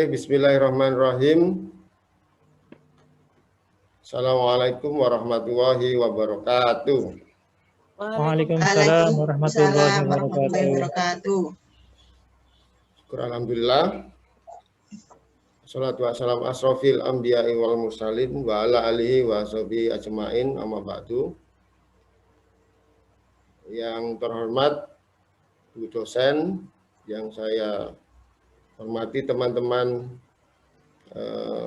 Bismillahirrahmanirrahim. Assalamualaikum warahmatullahi wabarakatuh. Waalaikumsalam warahmatullahi wabarakatuh. Syukur alhamdulillah. Assalatu wassalamu asrofil anbiya'i wal mursalin wa ala alihi wa sahbihi ajma'in amma ba'du. Yang terhormat Bu dosen, yang saya hormati teman-teman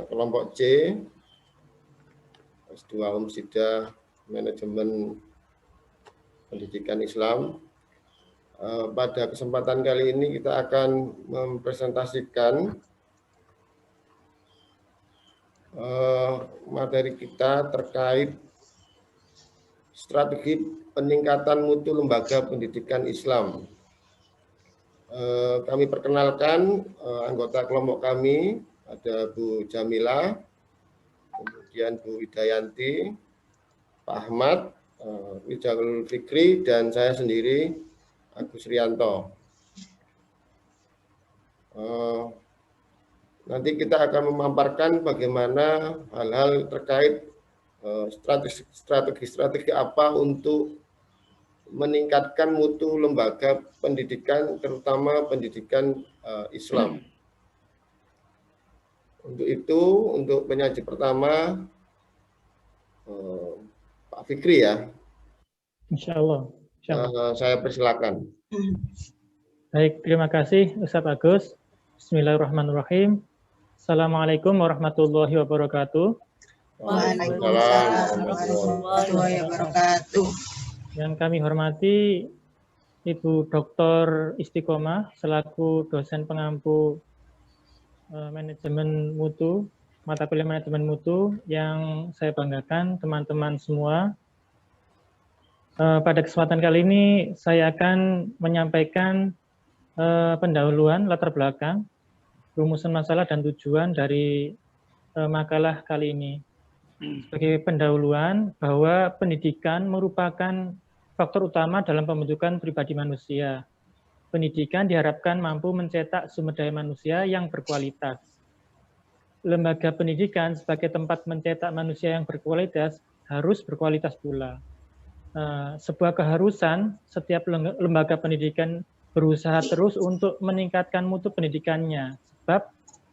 kelompok C, S2 Umsidah Manajemen Pendidikan Islam. Pada kesempatan kali ini kita akan mempresentasikan materi kita terkait strategi peningkatan mutu lembaga pendidikan Islam. Kami perkenalkan anggota kelompok kami, ada Bu Jamila, kemudian Bu Widayanti, Pak Ahmad, Wijal Fikri, dan saya sendiri, Agus Rianto. Nanti kita akan memaparkan bagaimana hal-hal terkait strategi apa untuk meningkatkan mutu lembaga pendidikan, terutama pendidikan Islam. Untuk itu, untuk penyaji pertama, Pak Fikri ya. Insya Allah. Saya persilakan. Baik, terima kasih Ustaz Agus. Bismillahirrahmanirrahim. Assalamualaikum warahmatullahi wabarakatuh. Waalaikumsalam warahmatullahi wabarakatuh. Yang kami hormati Ibu Dr. Istiqomah selaku dosen pengampu manajemen mutu, mata kuliah manajemen mutu, yang saya banggakan teman-teman semua. Pada kesempatan kali ini saya akan menyampaikan pendahuluan latar belakang, rumusan masalah dan tujuan dari makalah kali ini. Sebagai pendahuluan bahwa pendidikan merupakan faktor utama dalam pembentukan pribadi manusia. Pendidikan diharapkan mampu mencetak sumber daya manusia yang berkualitas. Lembaga pendidikan sebagai tempat mencetak manusia yang berkualitas harus berkualitas pula. Sebuah keharusan setiap lembaga pendidikan berusaha terus untuk meningkatkan mutu pendidikannya. Sebab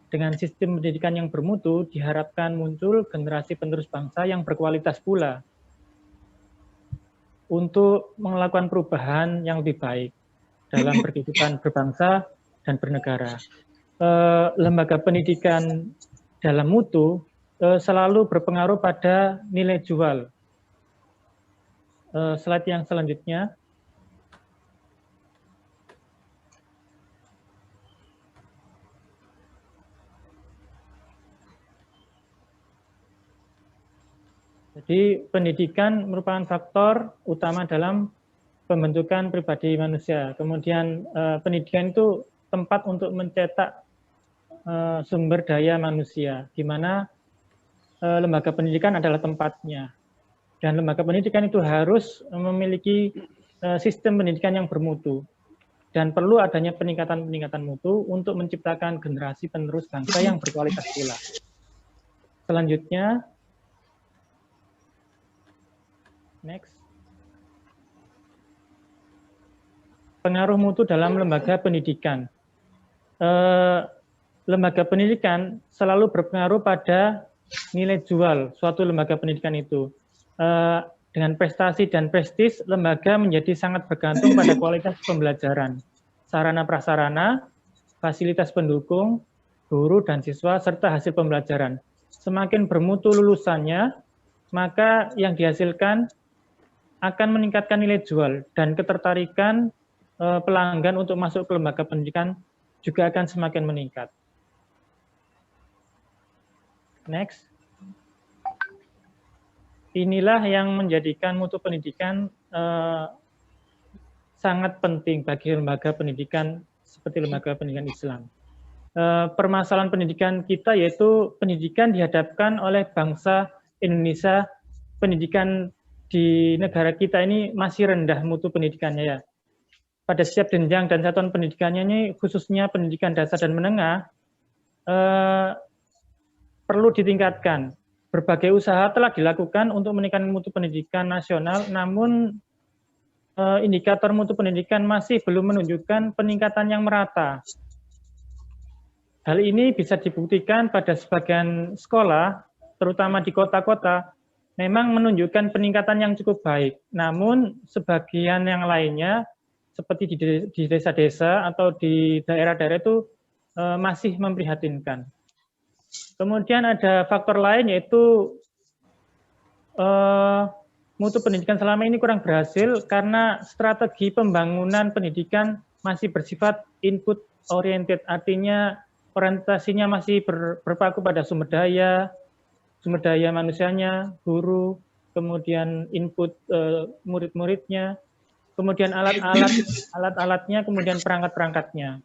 dengan sistem pendidikan yang bermutu, diharapkan muncul generasi penerus bangsa yang berkualitas pula untuk melakukan perubahan yang lebih baik dalam berkehidupan berbangsa dan bernegara. Lembaga pendidikan dalam mutu selalu berpengaruh pada nilai jual. Slide yang selanjutnya. Jadi pendidikan merupakan faktor utama dalam pembentukan pribadi manusia. Kemudian pendidikan itu tempat untuk mencetak sumber daya manusia, di mana lembaga pendidikan adalah tempatnya. Dan lembaga pendidikan itu harus memiliki sistem pendidikan yang bermutu. Dan perlu adanya peningkatan-peningkatan mutu untuk menciptakan generasi penerus bangsa yang berkualitas pula. Selanjutnya, next. Pengaruh mutu dalam lembaga pendidikan. Lembaga pendidikan selalu berpengaruh pada nilai jual suatu lembaga pendidikan itu. Dengan prestasi dan prestis, lembaga menjadi sangat bergantung pada kualitas pembelajaran, sarana prasarana, fasilitas pendukung, guru dan siswa, serta hasil pembelajaran. Semakin bermutu lulusannya, maka yang dihasilkan akan meningkatkan nilai jual dan ketertarikan pelanggan untuk masuk ke lembaga pendidikan juga akan semakin meningkat. Next. Inilah yang menjadikan mutu pendidikan sangat penting bagi lembaga pendidikan seperti lembaga pendidikan Islam. Permasalahan pendidikan kita yaitu pendidikan dihadapkan oleh bangsa Indonesia, pendidikan di negara kita ini masih rendah mutu pendidikannya ya. Pada setiap jenjang dan satuan pendidikannya ini, khususnya pendidikan dasar dan menengah, perlu ditingkatkan. Berbagai usaha telah dilakukan untuk meningkatkan mutu pendidikan nasional, namun indikator mutu pendidikan masih belum menunjukkan peningkatan yang merata. Hal ini bisa dibuktikan pada sebagian sekolah, terutama di kota-kota, memang menunjukkan peningkatan yang cukup baik. Namun sebagian yang lainnya, seperti di desa-desa atau di daerah-daerah itu masih memprihatinkan. Kemudian ada faktor lain yaitu mutu pendidikan selama ini kurang berhasil karena strategi pembangunan pendidikan masih bersifat input oriented, artinya orientasinya masih berpaku pada sumber daya manusianya, guru, kemudian input murid-muridnya, kemudian alat-alatnya, kemudian perangkat-perangkatnya.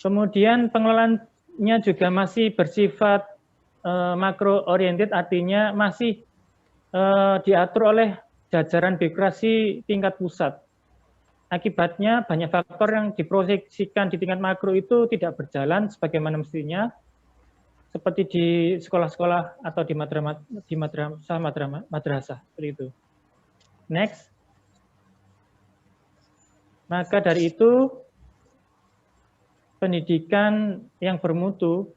Kemudian pengelolaannya juga masih bersifat makro oriented, artinya masih diatur oleh jajaran birokrasi tingkat pusat. Akibatnya banyak faktor yang diproyeksikan di tingkat makro itu tidak berjalan sebagaimana mestinya, seperti di sekolah-sekolah atau di madrasah seperti itu. Next. Maka dari itu pendidikan yang bermutu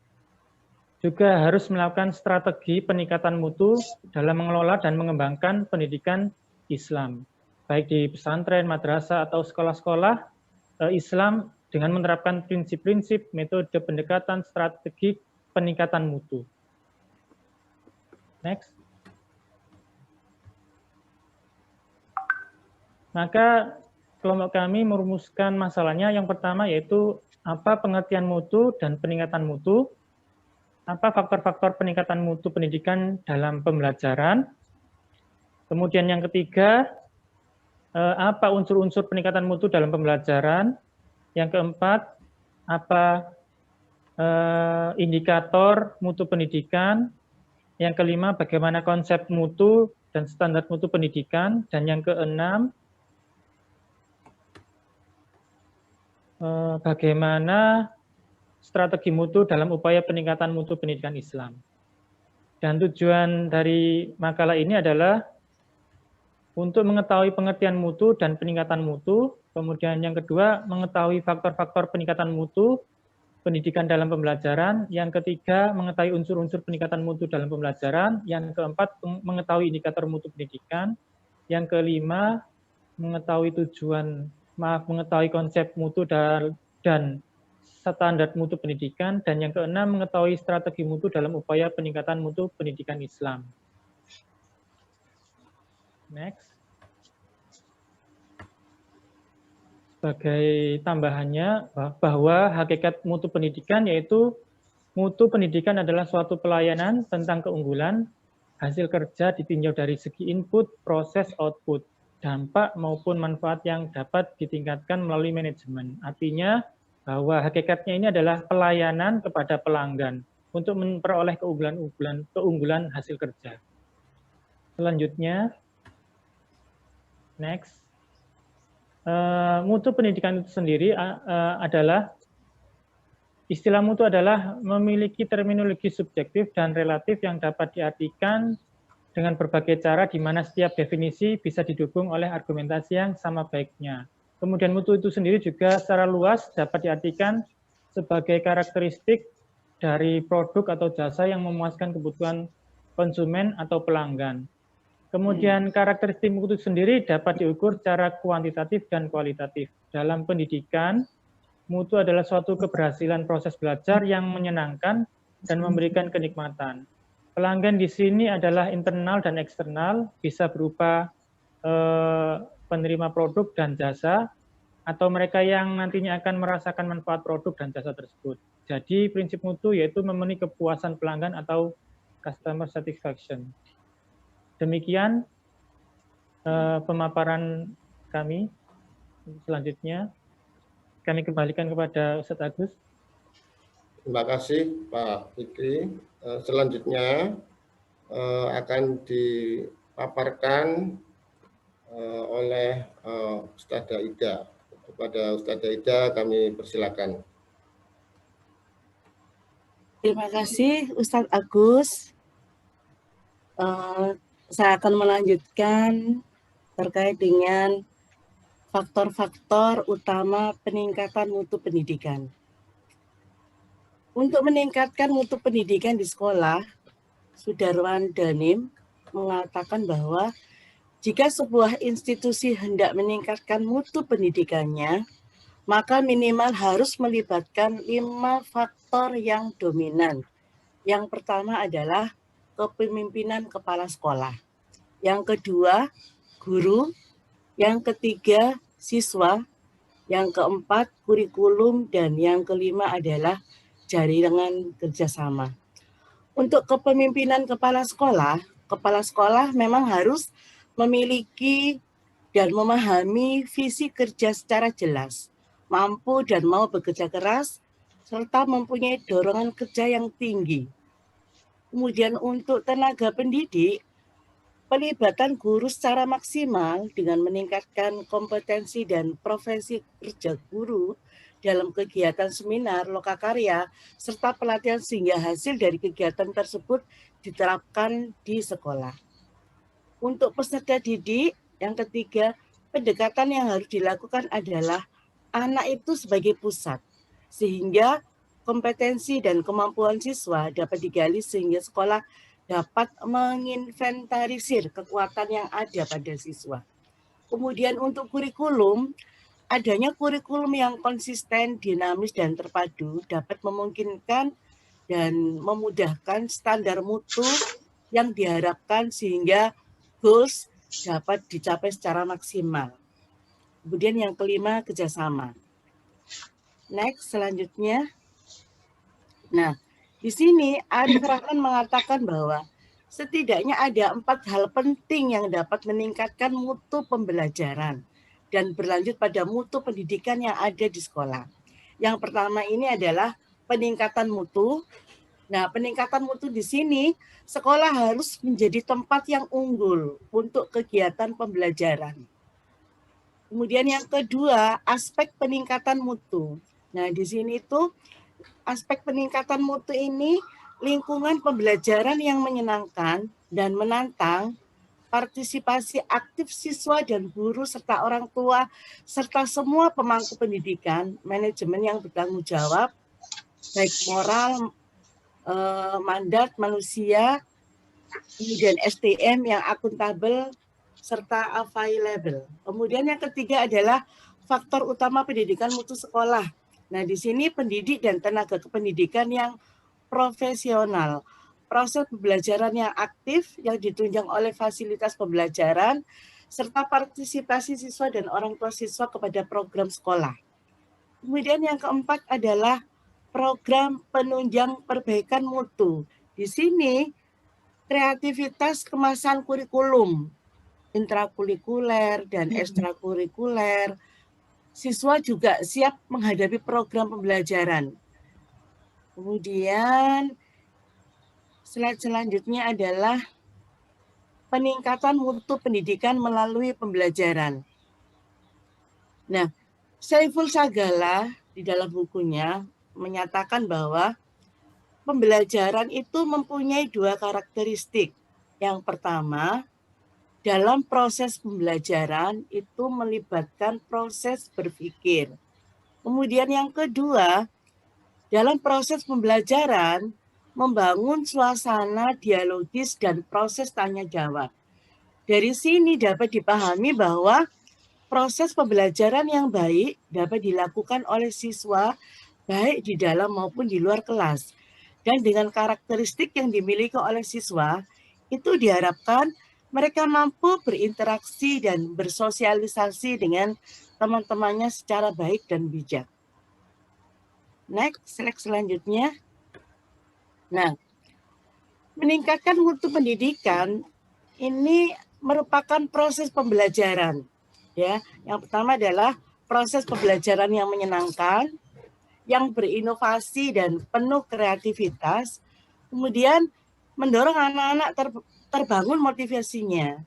juga harus melakukan strategi peningkatan mutu dalam mengelola dan mengembangkan pendidikan Islam, baik di pesantren, madrasah, atau sekolah-sekolah Islam dengan menerapkan prinsip-prinsip, metode pendekatan, strategi peningkatan mutu. Next. Maka kelompok kami merumuskan masalahnya. Yang pertama yaitu apa pengertian mutu dan peningkatan mutu, apa faktor-faktor peningkatan mutu pendidikan dalam pembelajaran. Kemudian yang ketiga, apa unsur-unsur peningkatan mutu dalam pembelajaran. Yang keempat, apa indikator mutu pendidikan. Yang kelima, bagaimana konsep mutu dan standar mutu pendidikan. Dan yang keenam, bagaimana strategi mutu dalam upaya peningkatan mutu pendidikan Islam. Dan tujuan dari makalah ini adalah untuk mengetahui pengertian mutu dan peningkatan mutu, kemudian yang kedua mengetahui faktor-faktor peningkatan mutu pendidikan dalam pembelajaran, yang ketiga mengetahui unsur-unsur peningkatan mutu dalam pembelajaran, yang keempat mengetahui indikator mutu pendidikan, yang kelima mengetahui mengetahui konsep mutu dan standar mutu pendidikan, dan yang keenam mengetahui strategi mutu dalam upaya peningkatan mutu pendidikan Islam. Next. Sebagai tambahannya bahwa hakikat mutu pendidikan yaitu mutu pendidikan adalah suatu pelayanan tentang keunggulan hasil kerja ditinjau dari segi input, proses, output, dampak maupun manfaat yang dapat ditingkatkan melalui manajemen. Artinya bahwa hakikatnya ini adalah pelayanan kepada pelanggan untuk memperoleh keunggulan hasil kerja. Selanjutnya, next. Mutu pendidikan itu sendiri adalah, istilah mutu adalah memiliki terminologi subjektif dan relatif yang dapat diartikan dengan berbagai cara di mana setiap definisi bisa didukung oleh argumentasi yang sama baiknya. Kemudian mutu itu sendiri juga secara luas dapat diartikan sebagai karakteristik dari produk atau jasa yang memuaskan kebutuhan konsumen atau pelanggan. Kemudian karakteristik mutu itu sendiri dapat diukur secara kuantitatif dan kualitatif. Dalam pendidikan, mutu adalah suatu keberhasilan proses belajar yang menyenangkan dan memberikan kenikmatan. Pelanggan di sini adalah internal dan eksternal, bisa berupa penerima produk dan jasa, atau mereka yang nantinya akan merasakan manfaat produk dan jasa tersebut. Jadi prinsip mutu yaitu memenuhi kepuasan pelanggan atau customer satisfaction. Demikian pemaparan kami. Selanjutnya kami kembalikan kepada Ustadz Agus. Terima kasih Pak Fikri. Selanjutnya akan dipaparkan oleh Ustadzah Ida. Kepada Ustadzah Ida kami persilakan. Terima kasih Ustadz Agus. Saya akan melanjutkan terkait dengan faktor-faktor utama peningkatan mutu pendidikan. Untuk meningkatkan mutu pendidikan di sekolah, Sudarwan Danim mengatakan bahwa jika sebuah institusi hendak meningkatkan mutu pendidikannya, maka minimal harus melibatkan 5 faktor yang dominan. Yang pertama adalah kepemimpinan kepala sekolah. Yang kedua, guru. Yang ketiga, siswa. Yang keempat, kurikulum. Dan yang kelima adalah jaringan kerjasama. Untuk kepemimpinan kepala sekolah memang harus memiliki dan memahami visi kerja secara jelas, mampu dan mau bekerja keras, serta mempunyai dorongan kerja yang tinggi. Kemudian untuk tenaga pendidik, pelibatan guru secara maksimal dengan meningkatkan kompetensi dan profesi kerja guru dalam kegiatan seminar, lokakarya, serta pelatihan sehingga hasil dari kegiatan tersebut diterapkan di sekolah. Untuk peserta didik, yang ketiga, pendekatan yang harus dilakukan adalah anak itu sebagai pusat, sehingga kompetensi dan kemampuan siswa dapat digali sehingga sekolah dapat menginventarisir kekuatan yang ada pada siswa. Kemudian untuk kurikulum, adanya kurikulum yang konsisten, dinamis, dan terpadu dapat memungkinkan dan memudahkan standar mutu yang diharapkan sehingga goals dapat dicapai secara maksimal. Kemudian yang kelima, kerjasama. Next, selanjutnya. Nah, di sini Arif Rahman mengatakan bahwa setidaknya ada 4 hal penting yang dapat meningkatkan mutu pembelajaran dan berlanjut pada mutu pendidikan yang ada di sekolah. Yang pertama ini adalah peningkatan mutu. Nah, peningkatan mutu di sini, sekolah harus menjadi tempat yang unggul untuk kegiatan pembelajaran. Kemudian yang kedua, aspek peningkatan mutu. Nah, di sini itu aspek peningkatan mutu ini lingkungan pembelajaran yang menyenangkan dan menantang, partisipasi aktif siswa dan guru serta orang tua, serta semua pemangku pendidikan, manajemen yang bertanggung jawab, baik moral, mandat manusia, kemudian SDM yang akuntabel, serta available. Kemudian yang ketiga adalah faktor utama pendidikan mutu sekolah. Nah, di sini pendidik dan tenaga kependidikan yang profesional, proses pembelajaran yang aktif yang ditunjang oleh fasilitas pembelajaran, serta partisipasi siswa dan orang tua siswa kepada program sekolah. Kemudian yang keempat adalah program penunjang perbaikan mutu. Di sini kreativitas kemasan kurikulum, intrakurikuler dan ekstrakurikuler. Siswa juga siap menghadapi program pembelajaran. Kemudian slide selanjutnya adalah peningkatan mutu pendidikan melalui pembelajaran. Nah, Saiful Sagala di dalam bukunya menyatakan bahwa pembelajaran itu mempunyai 2 karakteristik. Yang pertama, dalam proses pembelajaran itu melibatkan proses berpikir. Kemudian yang kedua, dalam proses pembelajaran membangun suasana dialogis dan proses tanya jawab. Dari sini dapat dipahami bahwa proses pembelajaran yang baik dapat dilakukan oleh siswa baik di dalam maupun di luar kelas. Dan dengan karakteristik yang dimiliki oleh siswa, itu diharapkan mereka mampu berinteraksi dan bersosialisasi dengan teman-temannya secara baik dan bijak. Next, slide selanjutnya. Nah, meningkatkan mutu pendidikan ini merupakan proses pembelajaran. Ya, yang pertama adalah proses pembelajaran yang menyenangkan, yang berinovasi dan penuh kreativitas, kemudian mendorong anak-anak terbangun motivasinya.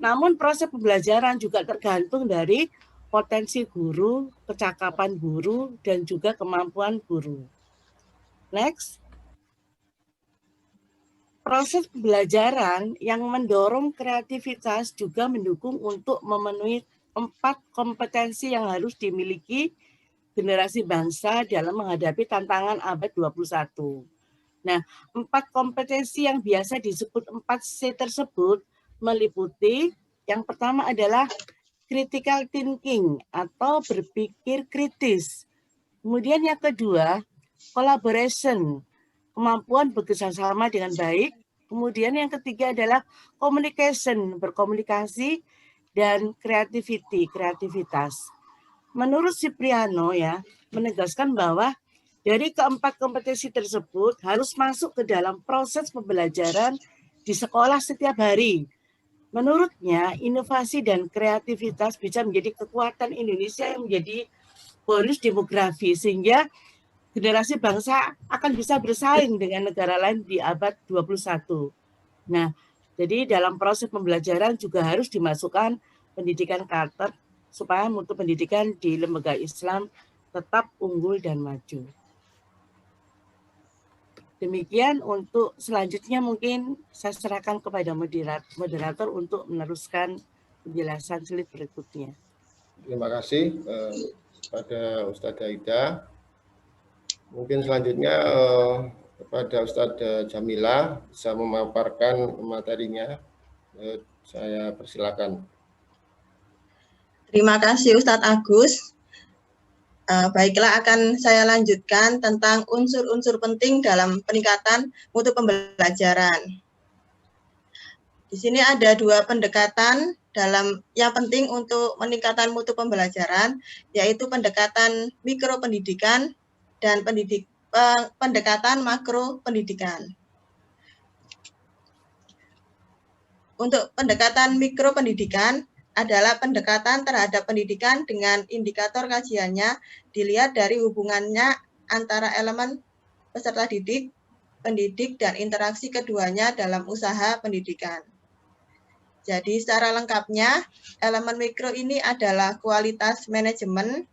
Namun proses pembelajaran juga tergantung dari potensi guru, kecakapan guru, dan juga kemampuan guru. Next. proses pembelajaran yang mendorong kreativitas juga mendukung untuk memenuhi 4 kompetensi yang harus dimiliki generasi bangsa dalam menghadapi tantangan abad 21. Nah, 4 kompetensi yang biasa disebut 4C tersebut meliputi yang pertama adalah critical thinking atau berpikir kritis. Kemudian yang kedua, collaboration, kemampuan bekerjasama dengan baik. Kemudian yang ketiga adalah communication, berkomunikasi, dan creativity, kreativitas. Menurut Cipriano ya, menegaskan bahwa dari keempat kompetensi tersebut harus masuk ke dalam proses pembelajaran di sekolah setiap hari. Menurutnya, inovasi dan kreativitas bisa menjadi kekuatan Indonesia yang menjadi bonus demografi, sehingga generasi bangsa akan bisa bersaing dengan negara lain di abad 21. Nah, jadi dalam proses pembelajaran juga harus dimasukkan pendidikan karakter supaya mutu pendidikan di lembaga Islam tetap unggul dan maju. Demikian untuk selanjutnya mungkin saya serahkan kepada moderator untuk meneruskan penjelasan slide berikutnya. Terima kasih kepada Ustadz Aida. Mungkin selanjutnya kepada Ustadz Jamila bisa memaparkan materinya. Saya persilakan. Terima kasih Ustadz Agus. Baiklah, akan saya lanjutkan tentang unsur-unsur penting dalam peningkatan mutu pembelajaran. Di sini ada 2 pendekatan yang penting untuk meningkatkan mutu pembelajaran, yaitu pendekatan mikro pendidikan dan pendekatan makro pendidikan. Untuk pendekatan mikro pendidikan adalah pendekatan terhadap pendidikan dengan indikator kajiannya dilihat dari hubungannya antara elemen peserta didik, pendidik, dan interaksi keduanya dalam usaha pendidikan. Jadi secara lengkapnya, elemen mikro ini adalah kualitas manajemen,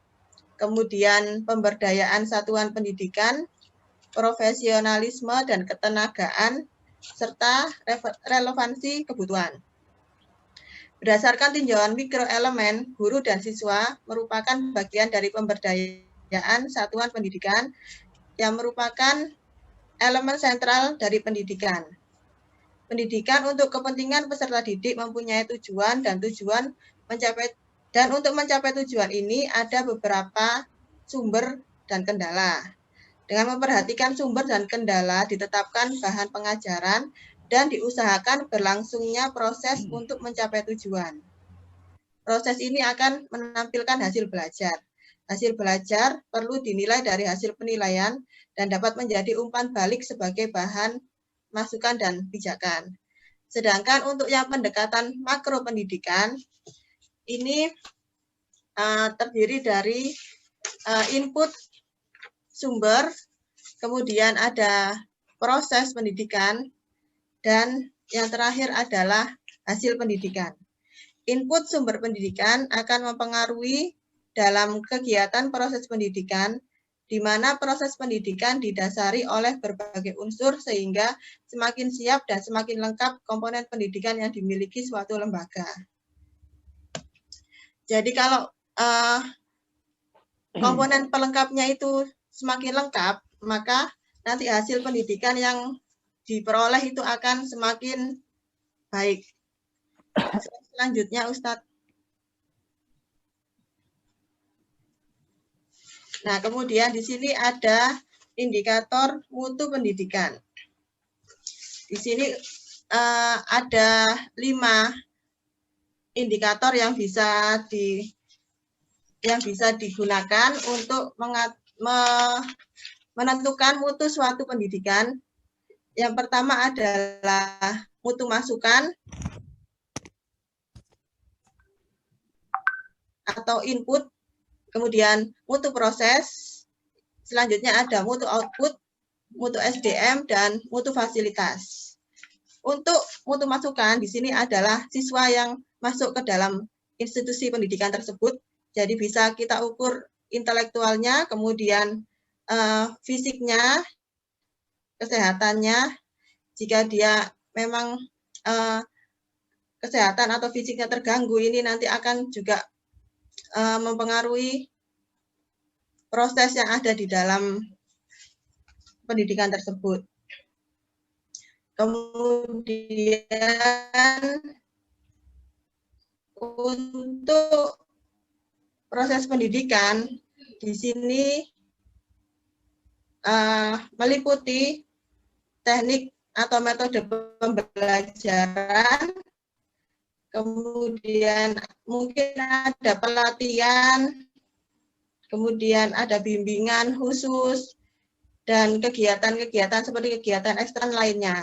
kemudian pemberdayaan satuan pendidikan, profesionalisme dan ketenagaan, serta relevansi kebutuhan. Berdasarkan tinjauan mikroelemen, guru dan siswa merupakan bagian dari pemberdayaan satuan pendidikan yang merupakan elemen sentral dari pendidikan. Pendidikan untuk kepentingan peserta didik mempunyai tujuan dan untuk mencapai tujuan ini ada beberapa sumber dan kendala. Dengan memperhatikan sumber dan kendala, ditetapkan bahan pengajaran dan diusahakan berlangsungnya proses untuk mencapai tujuan. Proses ini akan menampilkan hasil belajar. Hasil belajar perlu dinilai dari hasil penilaian dan dapat menjadi umpan balik sebagai bahan masukan dan pijakan. Sedangkan untuk yang pendekatan makro pendidikan, ini terdiri dari input sumber, kemudian ada proses pendidikan, dan yang terakhir adalah hasil pendidikan. Input sumber pendidikan akan mempengaruhi dalam kegiatan proses pendidikan, di mana proses pendidikan didasari oleh berbagai unsur sehingga semakin siap dan semakin lengkap komponen pendidikan yang dimiliki suatu lembaga. Jadi kalau komponen pelengkapnya itu semakin lengkap, maka nanti hasil pendidikan yang diperoleh itu akan semakin baik. Selanjutnya, Ustadz. Nah, kemudian di sini ada indikator mutu pendidikan. Di sini ada 5 indikator yang bisa digunakan untuk menentukan mutu suatu pendidikan. Yang pertama adalah mutu masukan atau input, kemudian mutu proses, selanjutnya ada mutu output, mutu SDM, dan mutu fasilitas. Untuk mutu masukan di sini adalah siswa yang masuk ke dalam institusi pendidikan tersebut, jadi bisa kita ukur intelektualnya, kemudian fisiknya, kesehatannya, jika dia memang kesehatan atau fisiknya terganggu, ini nanti akan juga mempengaruhi proses yang ada di dalam pendidikan tersebut. Kemudian untuk proses pendidikan di sini meliputi teknik atau metode pembelajaran, kemudian mungkin ada pelatihan, kemudian ada bimbingan khusus, dan kegiatan-kegiatan seperti kegiatan eksternal lainnya.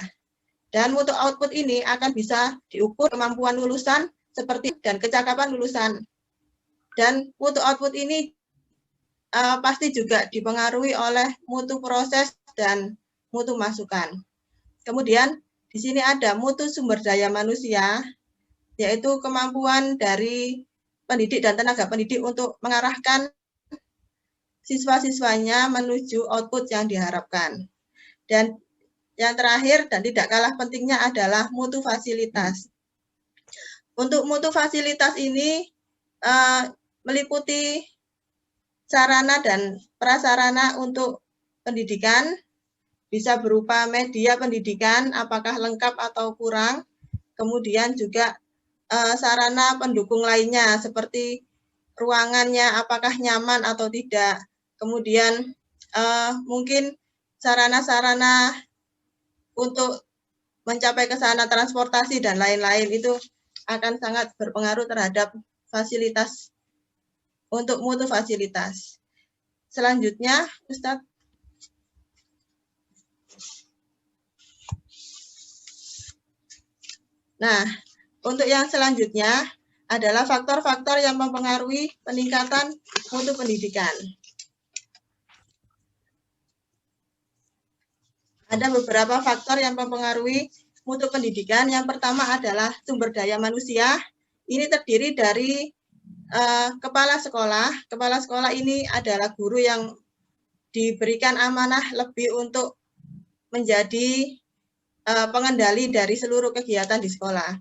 Dan mutu output ini akan bisa diukur kemampuan lulusan seperti dan kecakapan lulusan. Dan mutu output ini pasti juga dipengaruhi oleh mutu proses dan mutu masukan. Kemudian di sini ada mutu sumber daya manusia, yaitu kemampuan dari pendidik dan tenaga pendidik untuk mengarahkan siswa-siswanya menuju output yang diharapkan. Dan yang terakhir dan tidak kalah pentingnya adalah mutu fasilitas. Untuk mutu fasilitas ini meliputi sarana dan prasarana untuk pendidikan, bisa berupa media pendidikan, apakah lengkap atau kurang, kemudian juga sarana pendukung lainnya seperti ruangannya apakah nyaman atau tidak, kemudian mungkin sarana-sarana untuk mencapai ke sana transportasi dan lain-lain itu akan sangat berpengaruh terhadap fasilitas untuk mutu fasilitas. Selanjutnya, Ustadz. Nah, untuk yang selanjutnya adalah faktor-faktor yang mempengaruhi peningkatan mutu pendidikan. Ada beberapa faktor yang mempengaruhi mutu pendidikan. Yang pertama adalah sumber daya manusia. Ini terdiri dari kepala sekolah. Kepala sekolah ini adalah guru yang diberikan amanah lebih untuk menjadi pengendali dari seluruh kegiatan di sekolah.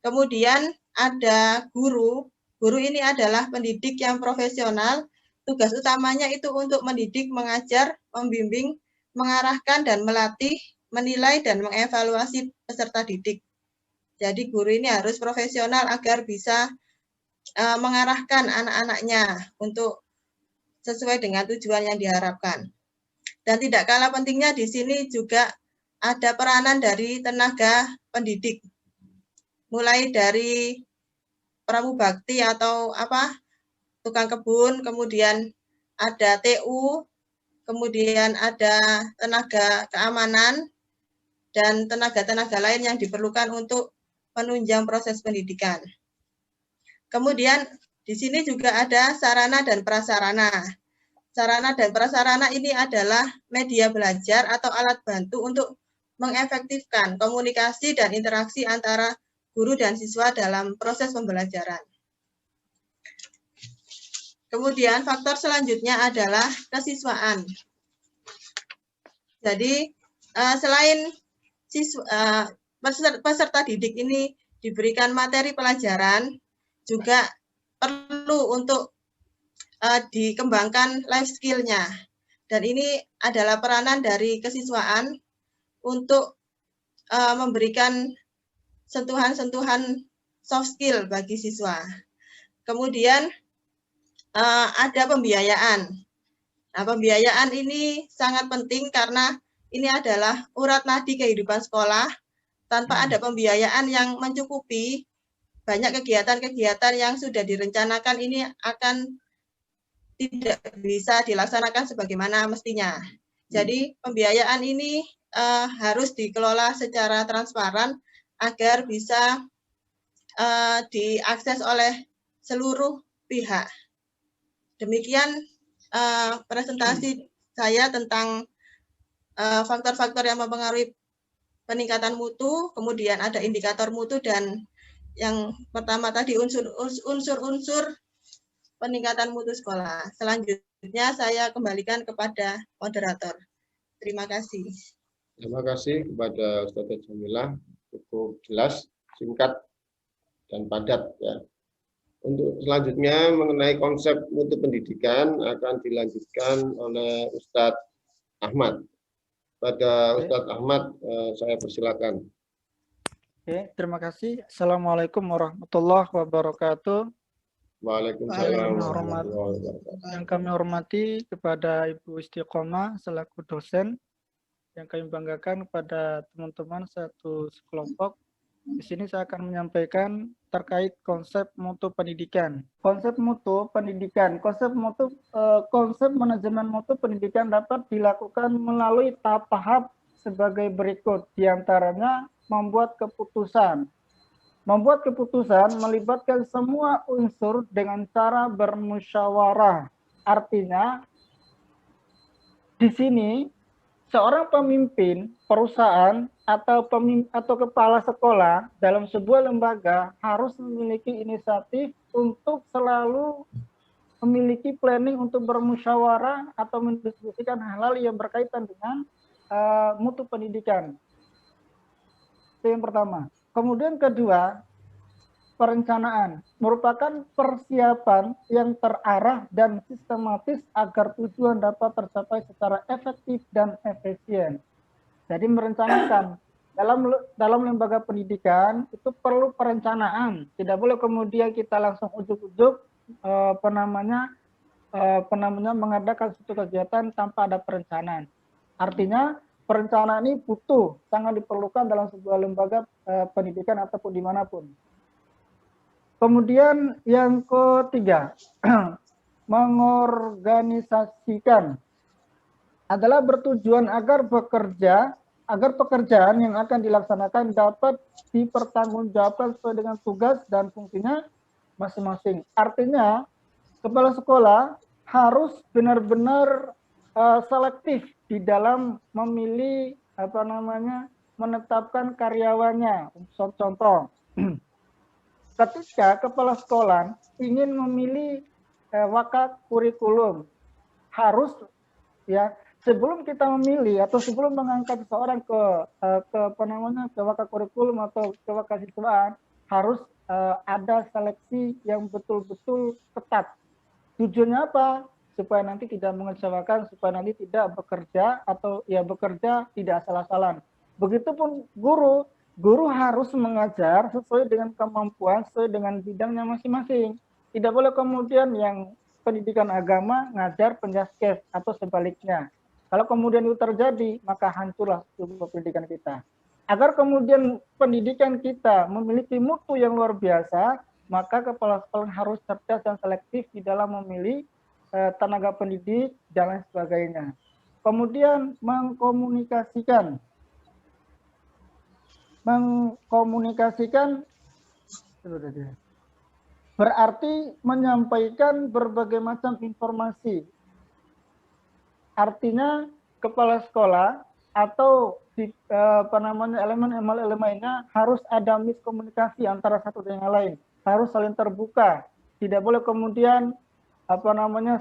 Kemudian ada guru. Guru ini adalah pendidik yang profesional. Tugas utamanya itu untuk mendidik, mengajar, membimbing, mengarahkan dan melatih, menilai dan mengevaluasi peserta didik. Jadi guru ini harus profesional agar bisa mengarahkan anak-anaknya untuk sesuai dengan tujuan yang diharapkan. Dan tidak kalah pentingnya di sini juga ada peranan dari tenaga pendidik. Mulai dari pramubakti atau tukang kebun, kemudian ada TU, kemudian ada tenaga keamanan, dan tenaga-tenaga lain yang diperlukan untuk menunjang proses pendidikan. Kemudian di sini juga ada sarana dan prasarana. Sarana dan prasarana ini adalah media belajar atau alat bantu untuk mengefektifkan komunikasi dan interaksi antara guru dan siswa dalam proses pembelajaran. Kemudian faktor selanjutnya adalah kesiswaan. Jadi selain peserta didik ini diberikan materi pelajaran, juga perlu untuk dikembangkan life skill-nya. Dan ini adalah peranan dari kesiswaan untuk memberikan sentuhan-sentuhan soft skill bagi siswa. Kemudian ada pembiayaan. Nah, pembiayaan ini sangat penting karena ini adalah urat nadi kehidupan sekolah. Tanpa ada pembiayaan yang mencukupi, banyak kegiatan-kegiatan yang sudah direncanakan ini akan tidak bisa dilaksanakan sebagaimana mestinya. Jadi pembiayaan ini harus dikelola secara transparan agar bisa diakses oleh seluruh pihak. Demikian presentasi saya tentang faktor-faktor yang mempengaruhi peningkatan mutu, kemudian ada indikator mutu, dan yang pertama tadi unsur-unsur peningkatan mutu sekolah. Selanjutnya saya kembalikan kepada moderator. Terima kasih. Terima kasih kepada Ustazah Jamilah, cukup jelas, singkat, dan padat ya. Untuk selanjutnya mengenai konsep mutu pendidikan akan dilanjutkan oleh Ustadz Ahmad. Pada Ustadz Ahmad, saya persilakan. Oke, terima kasih. Assalamualaikum warahmatullahi wabarakatuh. Waalaikumsalam warahmatullahi wabarakatuh. Yang kami hormati kepada Ibu Istiqomah selaku dosen, yang kami banggakan kepada teman-teman satu sekelompok. Di sini saya akan menyampaikan terkait konsep mutu pendidikan. Konsep mutu pendidikan, konsep manajemen mutu pendidikan dapat dilakukan melalui tahap-tahap sebagai berikut. Di antaranya membuat keputusan. Membuat keputusan melibatkan semua unsur dengan cara bermusyawarah. Artinya, di sini seorang pemimpin perusahaan atau kepala sekolah dalam sebuah lembaga harus memiliki inisiatif untuk selalu memiliki planning untuk bermusyawarah atau mendiskusikan hal-hal yang berkaitan dengan mutu pendidikan. Itu yang pertama. Kemudian kedua, perencanaan merupakan persiapan yang terarah dan sistematis agar tujuan dapat tercapai secara efektif dan efisien. Jadi merencanakan dalam lembaga pendidikan itu perlu perencanaan. Tidak boleh kemudian kita langsung ujuk-ujuk mengadakan suatu kegiatan tanpa ada perencanaan. Artinya perencanaan ini sangat diperlukan dalam sebuah lembaga pendidikan ataupun dimanapun. Kemudian yang ketiga, mengorganisasikan adalah bertujuan agar pekerjaan yang akan dilaksanakan dapat dipertanggungjawabkan sesuai dengan tugas dan fungsinya masing-masing. Artinya, kepala sekolah harus benar-benar selektif di dalam memilih menetapkan karyawannya. Contoh, ketika kepala sekolah ingin memilih wakak kurikulum, harus ya sebelum kita memilih atau sebelum mengangkat seseorang ke wakak kurikulum atau ke wakak siswaan, harus ada seleksi yang betul-betul ketat. Tujuannya apa? Supaya nanti tidak mengecewakan, supaya nanti tidak bekerja atau ya bekerja tidak asal-asalan. Begitupun guru harus mengajar sesuai dengan kemampuan, sesuai dengan bidangnya masing-masing. Tidak boleh kemudian yang pendidikan agama ngajar penjaskes atau sebaliknya. Kalau kemudian itu terjadi, maka hancurlah sebuah pendidikan kita. Agar kemudian pendidikan kita memiliki mutu yang luar biasa, maka kepala sekolah harus cerdas dan selektif di dalam memilih tenaga pendidik dan lain sebagainya. Kemudian mengkomunikasikan berarti menyampaikan berbagai macam informasi. Artinya kepala sekolah atau elemen-elemen lainnya harus ada miskomunikasi antara satu dengan yang lain, harus saling terbuka, tidak boleh kemudian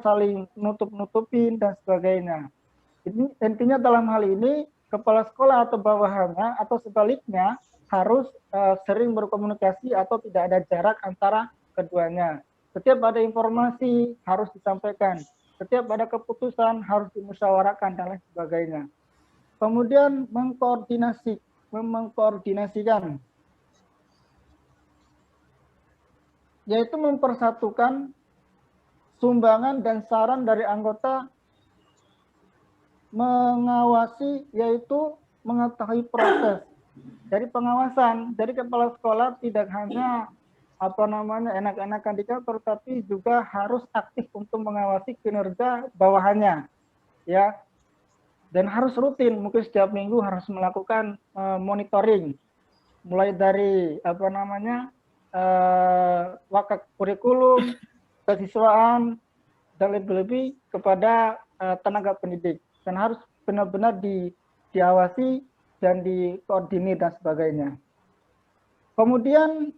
saling nutup-nutupin dan sebagainya. Ini intinya dalam hal ini kepala sekolah atau bawahannya atau sebaliknya harus sering berkomunikasi atau tidak ada jarak antara keduanya. Setiap ada informasi harus disampaikan, setiap ada keputusan harus dimusyawarahkan dan lain sebagainya. Kemudian mengkoordinasikan, yaitu mempersatukan sumbangan dan saran dari anggota, mengawasi yaitu mengetahui proses. Dari pengawasan dari kepala sekolah tidak hanya enak-enakan di kantor, tapi juga harus aktif untuk mengawasi kinerja bawahannya, ya. Dan harus rutin, mungkin setiap minggu harus melakukan monitoring, mulai dari wakak kurikulum, kesiswaan, dan lebih-lebih kepada tenaga pendidik, dan harus benar-benar diawasi dan dikoordinir dan sebagainya. Kemudian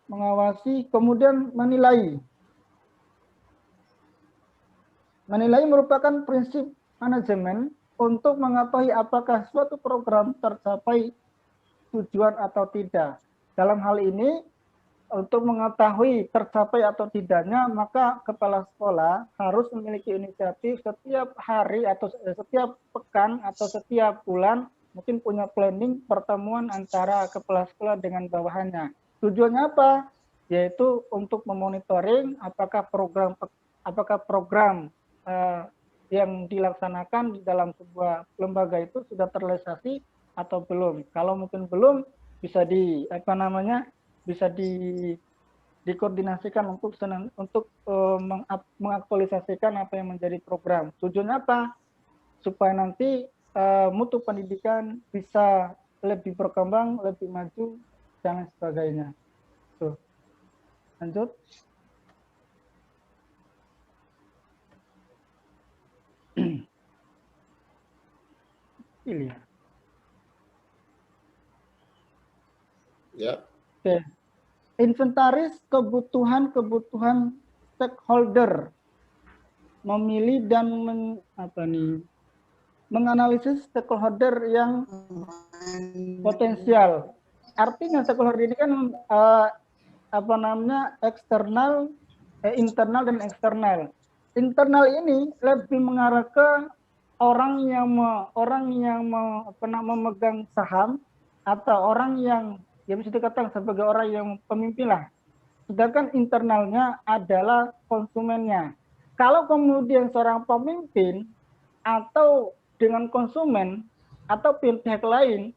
mengawasi, kemudian menilai. Menilai merupakan prinsip manajemen untuk mengetahui apakah suatu program tercapai tujuan atau tidak. Dalam hal ini, untuk mengetahui tercapai atau tidaknya, maka kepala sekolah harus memiliki inisiatif setiap hari atau setiap pekan atau setiap bulan, mungkin punya planning pertemuan antara kepala sekolah dengan bawahannya. Tujuannya apa? Yaitu untuk memonitoring apakah program yang dilaksanakan di dalam sebuah lembaga itu sudah terrealisasi atau belum. Kalau mungkin belum, bisa dikoordinasikan untuk mengaktualisasikan apa yang menjadi program. Tujuannya apa? Supaya nanti mutu pendidikan bisa lebih berkembang, lebih maju, dan lain sebagainya. Tuh. Lanjut. Pilih. Ya. Oke. Inventaris kebutuhan stakeholder, memilih dan menganalisis stakeholder yang potensial. Artinya stakeholder ini kan eksternal, internal dan eksternal. Internal ini lebih mengarah ke orang yang memegang saham atau orang yang bisa dikatakan sebagai orang yang pemimpin lah. Sedangkan internalnya adalah konsumennya. Kalau kemudian seorang pemimpin atau dengan konsumen atau pihak lain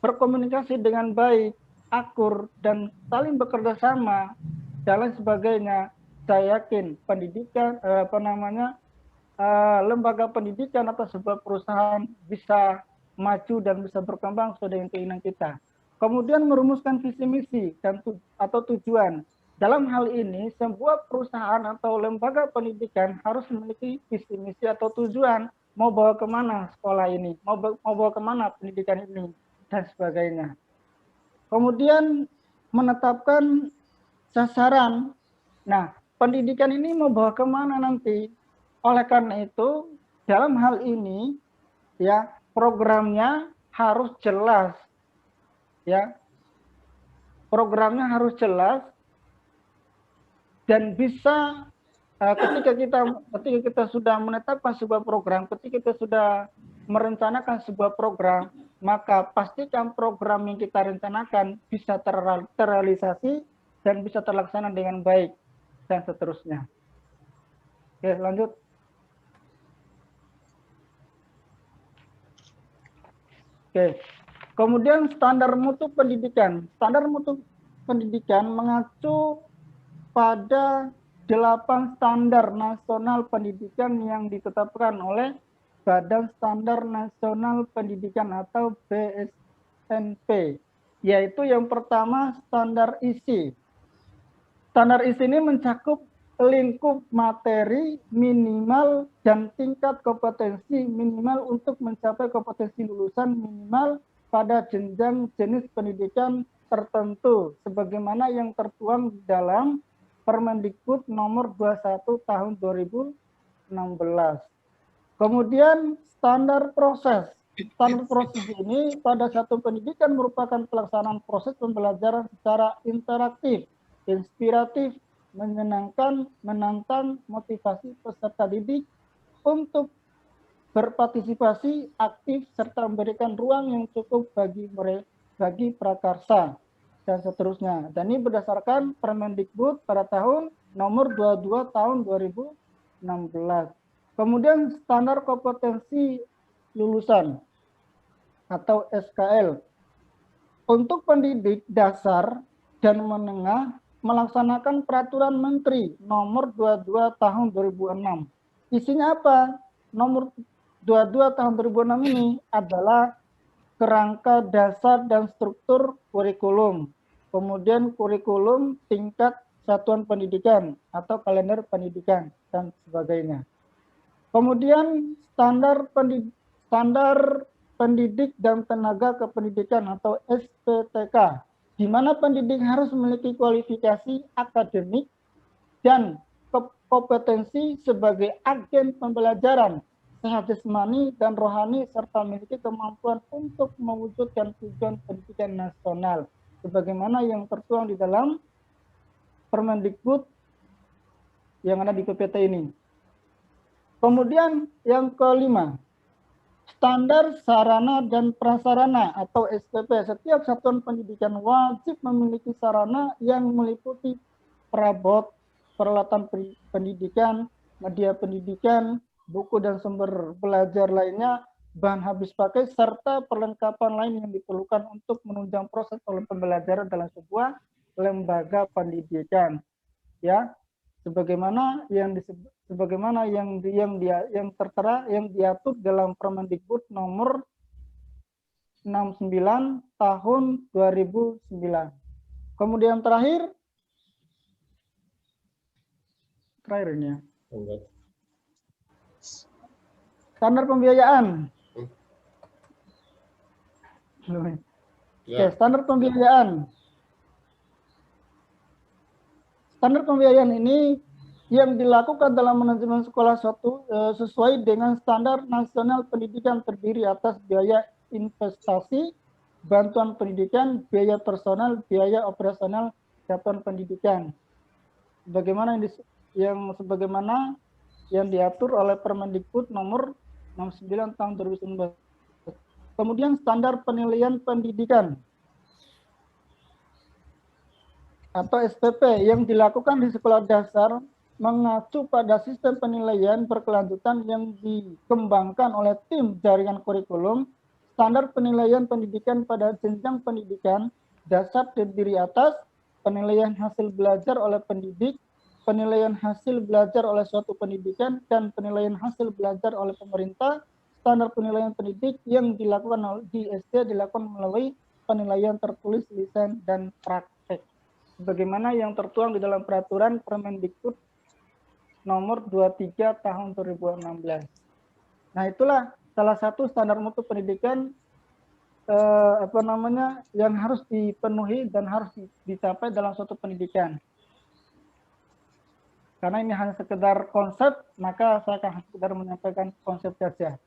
berkomunikasi dengan baik, akur, dan saling bekerja sama, dan lain sebagainya, saya yakin pendidikan, lembaga pendidikan atau sebuah perusahaan bisa maju dan bisa berkembang sesuai dengan keinginan kita. Kemudian merumuskan visi misi atau tujuan. Dalam hal ini, sebuah perusahaan atau lembaga pendidikan harus memiliki visi misi atau tujuan. Mau bawa kemana sekolah ini, mau bawa kemana pendidikan ini, dan sebagainya. Kemudian menetapkan sasaran. Nah, pendidikan ini mau bawa kemana nanti? Oleh karena itu, dalam hal ini, ya programnya harus jelas. Ya, programnya harus jelas dan bisa ketika kita sudah menetapkan sebuah program, ketika kita sudah merencanakan sebuah program, maka pastikan program yang kita rencanakan bisa terrealisasi dan bisa terlaksana dengan baik dan seterusnya. Oke, lanjut. Oke. Kemudian standar mutu pendidikan. Standar mutu pendidikan mengacu pada 8 standar nasional pendidikan yang ditetapkan oleh Badan Standar Nasional Pendidikan atau BSNP. Yaitu yang pertama standar isi. Standar isi ini mencakup lingkup materi minimal dan tingkat kompetensi minimal untuk mencapai kompetensi lulusan minimal pada jenjang jenis pendidikan tertentu sebagaimana yang tertuang dalam Permendikbud nomor 21 tahun 2016. Kemudian standar proses. Standar proses ini pada satu pendidikan merupakan pelaksanaan proses pembelajaran secara interaktif, inspiratif, menyenangkan, menantang, motivasi peserta didik untuk berpartisipasi aktif serta memberikan ruang yang cukup bagi prakarsa dan seterusnya. Dan ini berdasarkan Permendikbud pada tahun nomor 22 tahun 2016. Kemudian standar kompetensi lulusan atau SKL. Untuk pendidik dasar dan menengah melaksanakan peraturan Menteri nomor 22 tahun 2006. Isinya apa? Nomor 22 tahun 2006 ini adalah kerangka dasar dan struktur kurikulum. Kemudian kurikulum tingkat satuan pendidikan atau kalender pendidikan dan sebagainya. Kemudian standar pendidik dan tenaga kependidikan atau SPTK, di mana pendidik harus memiliki kualifikasi akademik dan kompetensi sebagai agen pembelajaran sehat jasmani dan rohani, serta memiliki kemampuan untuk mewujudkan tujuan pendidikan nasional, sebagaimana yang tertuang di dalam Permendikbud yang ada di PPT ini. Kemudian yang kelima, standar sarana dan prasarana atau SPP. Setiap satuan pendidikan wajib memiliki sarana yang meliputi perabot, peralatan pendidikan, media pendidikan, buku dan sumber belajar lainnya, bahan habis pakai, serta perlengkapan lain yang diperlukan untuk menunjang proses pembelajaran dalam sebuah lembaga pendidikan. Ya, sebagaimana yang tertera yang diatur dalam Permendikbud nomor 69 tahun 2009. Kemudian terakhir ini ya. Standar pembiayaan. Oke, standar pembiayaan. Standar pembiayaan ini yang dilakukan dalam manajemen sekolah sesuai dengan standar nasional pendidikan terdiri atas biaya investasi, bantuan pendidikan, biaya personal, biaya operasional satuan pendidikan. Sebagaimana yang diatur oleh Permendikbud nomor 69 tahun 2019. Kemudian standar penilaian pendidikan atau SPP yang dilakukan di sekolah dasar mengacu pada sistem penilaian berkelanjutan yang dikembangkan oleh tim jaringan kurikulum. Standar penilaian pendidikan pada jenjang pendidikan dasar terdiri atas penilaian hasil belajar oleh pendidik, penilaian hasil belajar oleh suatu pendidikan, dan penilaian hasil belajar oleh pemerintah. Standar penilaian pendidik yang dilakukan di SD dilakukan melalui penilaian tertulis, lisan, dan praktek. Sebagaimana yang tertuang di dalam peraturan Permendikbud nomor 23 tahun 2016. Nah, itulah salah satu standar mutu pendidikan yang harus dipenuhi dan harus dicapai dalam suatu pendidikan. Karena ini hanya sekedar konsep, maka saya akan sekedar menyampaikan konsep saja.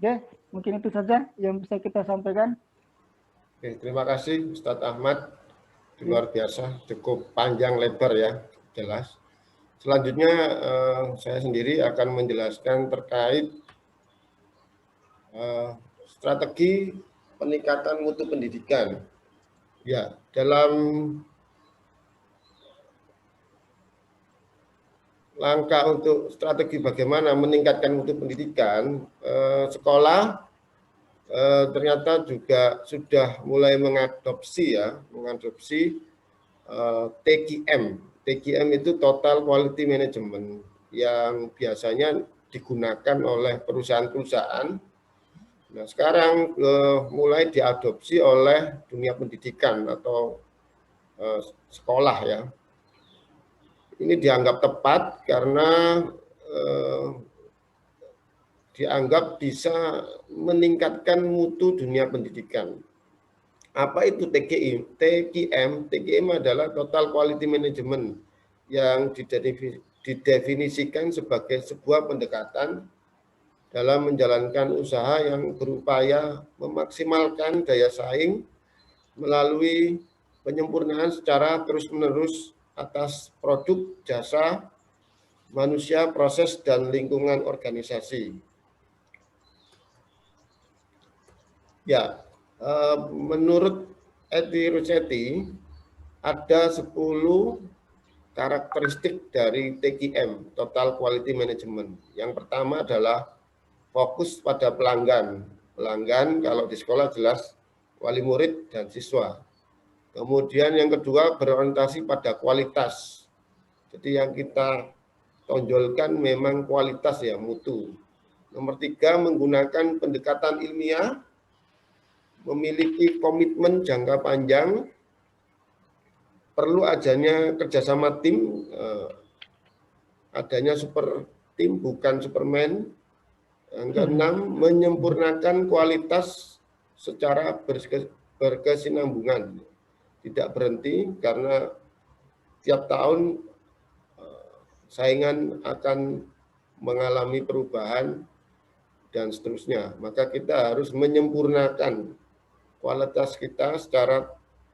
Oke, mungkin itu saja yang bisa kita sampaikan. Oke, terima kasih Ustadz Ahmad. Luar biasa, cukup panjang lebar ya, jelas. Selanjutnya saya sendiri akan menjelaskan terkait strategi peningkatan mutu pendidikan. Ya, dalam langkah untuk strategi bagaimana meningkatkan mutu pendidikan, sekolah ternyata juga sudah mulai mengadopsi TQM. TQM itu Total Quality Management yang biasanya digunakan oleh perusahaan-perusahaan. Nah, sekarang mulai diadopsi oleh dunia pendidikan atau sekolah ya. Ini dianggap tepat karena dianggap bisa meningkatkan mutu dunia pendidikan. Apa itu TQM? TQM adalah Total Quality Management yang didefinisikan sebagai sebuah pendekatan dalam menjalankan usaha yang berupaya memaksimalkan daya saing melalui penyempurnaan secara terus-menerus atas produk, jasa, manusia, proses, dan lingkungan organisasi. Ya, menurut Eti Rusetti, ada 10 karakteristik dari TQM, Total Quality Management. Yang pertama adalah fokus pada pelanggan. Pelanggan kalau di sekolah jelas wali murid dan siswa. Kemudian yang kedua berorientasi pada kualitas. Jadi yang kita tonjolkan memang kualitas ya, mutu. Nomor 3, menggunakan pendekatan ilmiah, memiliki komitmen jangka panjang, perlu adanya kerjasama tim, adanya super tim bukan superman. Yang keenam, menyempurnakan kualitas secara berkesinambungan, tidak berhenti karena tiap tahun saingan akan mengalami perubahan dan seterusnya. Maka kita harus menyempurnakan kualitas kita secara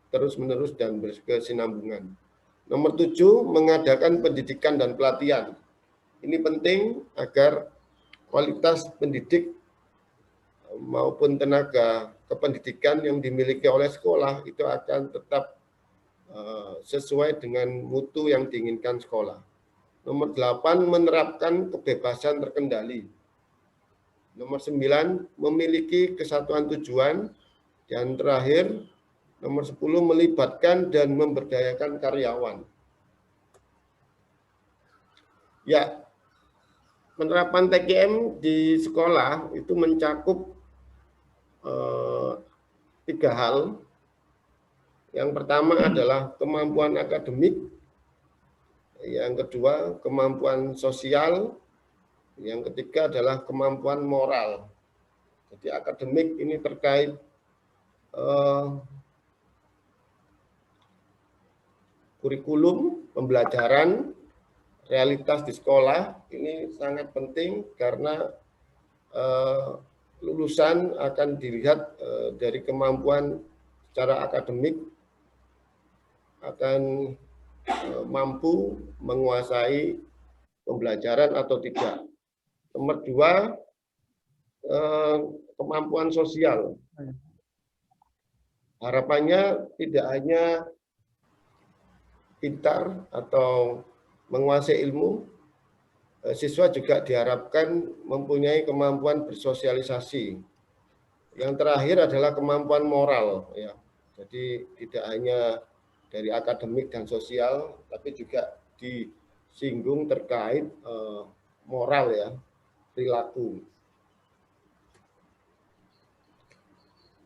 terus-menerus dan berkesinambungan. Nomor 7, mengadakan pendidikan dan pelatihan. Ini penting agar kualitas pendidik maupun tenaga kependidikan yang dimiliki oleh sekolah itu akan tetap sesuai dengan mutu yang diinginkan sekolah. Nomor 8, menerapkan kebebasan terkendali. Nomor 9, memiliki kesatuan tujuan. Dan terakhir, nomor 10, melibatkan dan memberdayakan karyawan. Ya, penerapan TKM di sekolah itu mencakup 3 hal. Yang pertama adalah kemampuan akademik, yang kedua kemampuan sosial, yang ketiga adalah kemampuan moral. Jadi akademik ini terkait kurikulum, pembelajaran, realitas di sekolah, ini sangat penting karena lulusan akan dilihat dari kemampuan secara akademik, akan mampu menguasai pembelajaran atau tidak. Nomor 2, kemampuan sosial. Harapannya tidak hanya pintar atau menguasai ilmu, siswa juga diharapkan mempunyai kemampuan bersosialisasi. Yang terakhir adalah kemampuan moral, ya. Jadi tidak hanya dari akademik dan sosial, tapi juga disinggung terkait moral, ya, perilaku.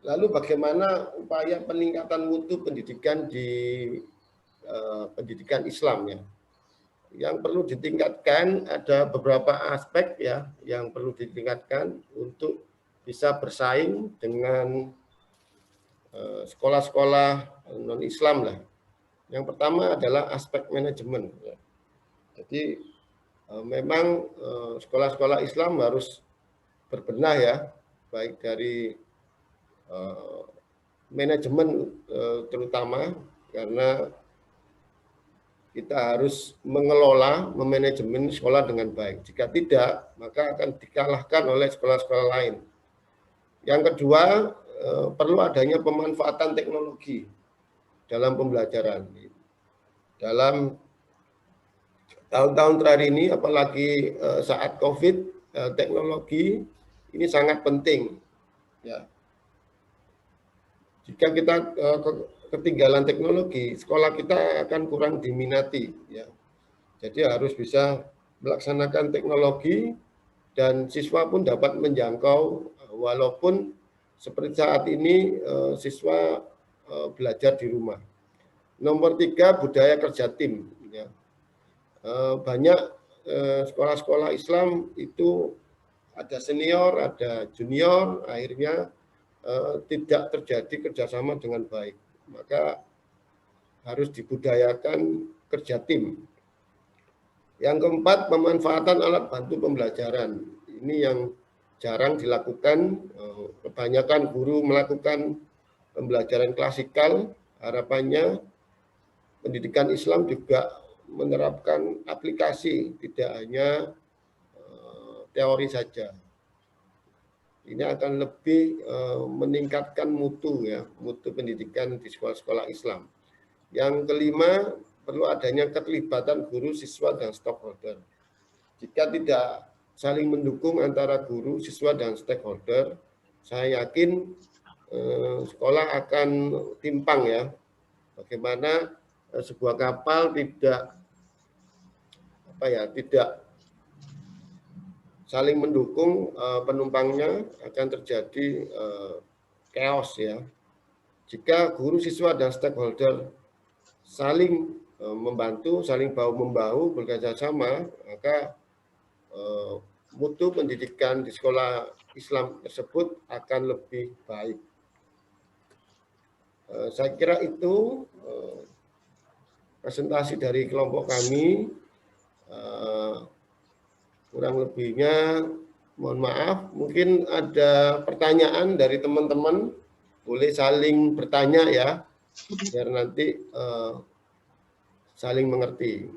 Lalu bagaimana upaya peningkatan mutu pendidikan di pendidikan Islam, ya? Yang perlu ditingkatkan ada beberapa aspek, ya, yang perlu ditingkatkan untuk bisa bersaing dengan sekolah-sekolah non-Islam lah. Yang pertama adalah aspek manajemen. Ya. Jadi memang sekolah-sekolah Islam harus berbenah, ya, baik dari manajemen terutama, karena kita harus mengelola, memanajemen sekolah dengan baik. Jika tidak, maka akan dikalahkan oleh sekolah-sekolah lain. Yang kedua, perlu adanya pemanfaatan teknologi dalam pembelajaran. Dalam tahun-tahun terakhir ini, apalagi saat COVID, teknologi ini sangat penting. Ya. Jika kita ketinggalan teknologi, sekolah kita akan kurang diminati, ya. Jadi harus bisa melaksanakan teknologi dan siswa pun dapat menjangkau, walaupun seperti saat ini siswa belajar di rumah. Nomor 3, budaya kerja tim, ya. Banyak sekolah-sekolah Islam itu ada senior, ada junior, akhirnya tidak terjadi kerjasama dengan baik. Maka harus dibudayakan kerja tim. Yang keempat, pemanfaatan alat bantu pembelajaran. Ini yang jarang dilakukan. Kebanyakan guru melakukan pembelajaran klasikal. Harapannya pendidikan Islam juga menerapkan aplikasi, tidak hanya teori saja. Ini akan lebih meningkatkan mutu, ya, mutu pendidikan di sekolah-sekolah Islam. Yang kelima, perlu adanya keterlibatan guru, siswa, dan stakeholder. Jika tidak saling mendukung antara guru, siswa, dan stakeholder, saya yakin sekolah akan timpang, ya. Bagaimana sebuah kapal tidak saling mendukung penumpangnya, akan terjadi chaos, ya. Jika guru, siswa, dan stakeholder saling membantu, saling bahu-membahu, bekerjasama, maka mutu pendidikan di sekolah Islam tersebut akan lebih baik. Saya kira itu presentasi dari kelompok kami. Kurang lebihnya Mohon maaf, mungkin ada pertanyaan dari teman-teman, boleh saling bertanya ya, biar nanti saling mengerti.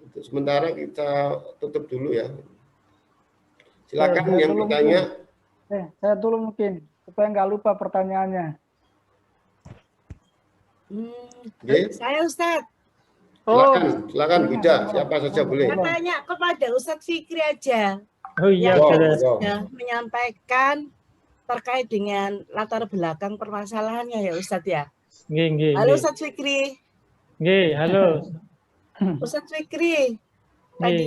Untuk sementara kita tutup dulu ya. Silakan Saya yang dulu bertanya. saya dulu mungkin, supaya nggak lupa pertanyaannya. Saya Ustadz. Silakan Buddha, siapa saja boleh. Saya tanya kepada Ustadz Fikri aja. Oh iya, yang Ustazah. sudah menyampaikan terkait dengan latar belakang permasalahannya ya Ustadz ya. Halo Ustadz Fikri. Halo. Ustadz Fikri, tadi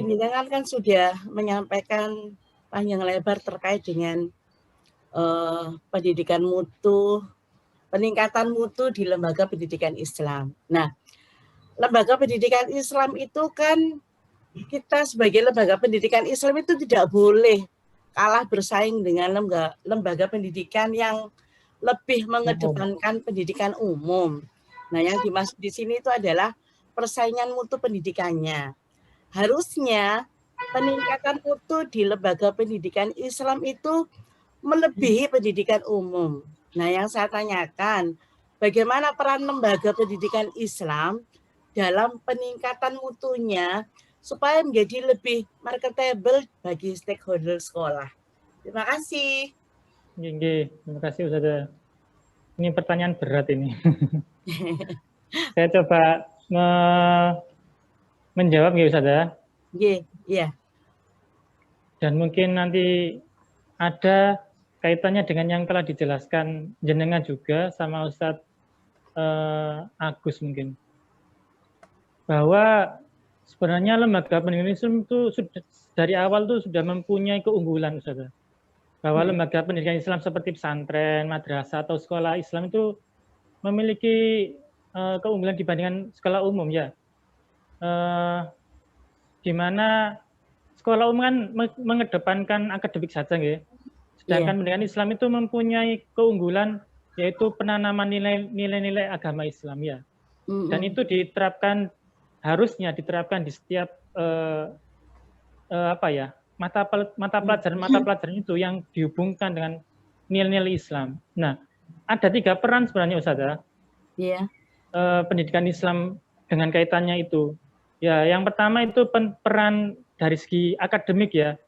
kan sudah menyampaikan panjang lebar terkait dengan pendidikan mutu, peningkatan mutu di lembaga pendidikan Islam. Nah, lembaga pendidikan Islam itu kan kita sebagai lembaga pendidikan Islam itu tidak boleh kalah bersaing dengan lembaga pendidikan yang lebih mengedepankan pendidikan umum. Nah, yang dimaksud di sini itu adalah persaingan mutu pendidikannya. Harusnya peningkatan mutu di lembaga pendidikan Islam itu melebihi pendidikan umum. Nah, yang saya tanyakan, bagaimana peran lembaga pendidikan Islam dalam peningkatan mutunya supaya menjadi lebih marketable bagi stakeholder sekolah. Terima kasih. Terima kasih Ustazah. Ini pertanyaan berat ini. Saya coba menjawab ya Ustazah. Iya. Dan mungkin nanti ada kaitannya dengan yang telah dijelaskan jenengan juga sama Ustadz Agus mungkin. Bahwa sebenarnya lembaga pendidikan Islam itu sudah, dari awal itu sudah mempunyai keunggulan Ustazah. Bahwa lembaga pendidikan Islam seperti pesantren, madrasah atau sekolah Islam itu memiliki keunggulan dibandingkan sekolah umum ya. Di mana sekolah umum kan mengedepankan akademik saja ya. Sedangkan pendidikan Islam itu mempunyai keunggulan yaitu penanaman nilai-nilai agama Islam ya. Dan itu diterapkan, harusnya diterapkan di setiap mata pelajaran itu yang dihubungkan dengan nilai-nilai Islam. Nah, ada 3 peran sebenarnya Ustazah. Pendidikan Islam dengan kaitannya itu. Ya, yang pertama itu peran dari segi akademik ya,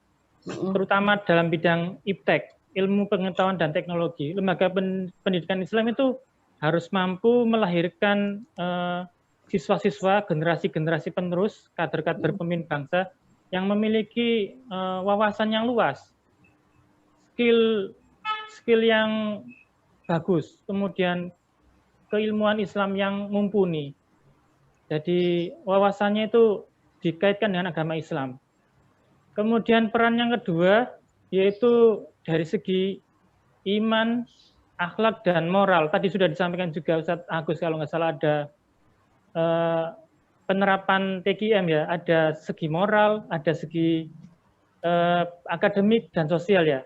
terutama dalam bidang iptek, ilmu pengetahuan dan teknologi. Lembaga pendidikan Islam itu harus mampu melahirkan siswa-siswa, generasi-generasi penerus, kader-kader pemimpin bangsa yang memiliki wawasan yang luas, skill yang bagus, kemudian keilmuan Islam yang mumpuni. Jadi wawasannya itu dikaitkan dengan agama Islam. Kemudian peran yang kedua yaitu dari segi iman, akhlak dan moral. Tadi sudah disampaikan juga Ustadz Agus kalau nggak salah ada penerapan TKM ya, ada segi moral, ada segi akademik dan sosial ya.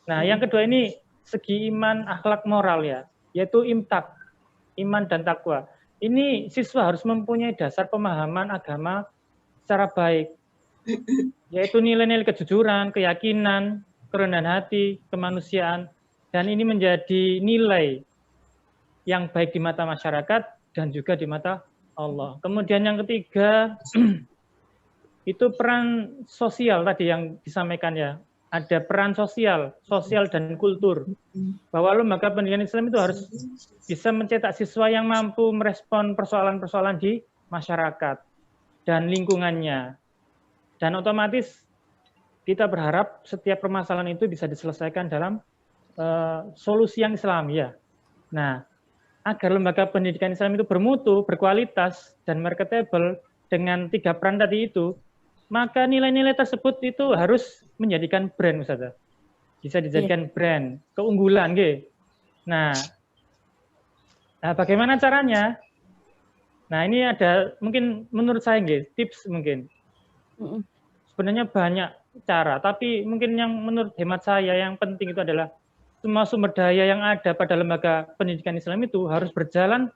Nah, yang kedua ini segi iman, akhlak, moral ya, yaitu imtak, iman dan takwa. Ini siswa harus mempunyai dasar pemahaman agama secara baik, yaitu nilai-nilai kejujuran, keyakinan, kerendahan hati, kemanusiaan, dan ini menjadi nilai yang baik di mata masyarakat dan juga di mata Allah. Kemudian yang ketiga, itu peran sosial tadi yang disampaikan ya. Ada peran sosial dan kultur. Bahwa lembaga pendidikan Islam itu harus bisa mencetak siswa yang mampu merespon persoalan-persoalan di masyarakat dan lingkungannya. Dan otomatis kita berharap setiap permasalahan itu bisa diselesaikan dalam solusi yang Islami ya. Nah, agar lembaga pendidikan Islam itu bermutu, berkualitas, dan marketable dengan 3 peran tadi itu, maka nilai-nilai tersebut itu harus menjadikan brand, Ustazah. Bisa dijadikan brand, keunggulan. Gitu. Nah, bagaimana caranya? Nah, ini ada mungkin menurut saya tips mungkin. Sebenarnya banyak cara, tapi mungkin yang menurut hemat saya yang penting itu adalah semua sumber daya yang ada pada lembaga pendidikan Islam itu harus berjalan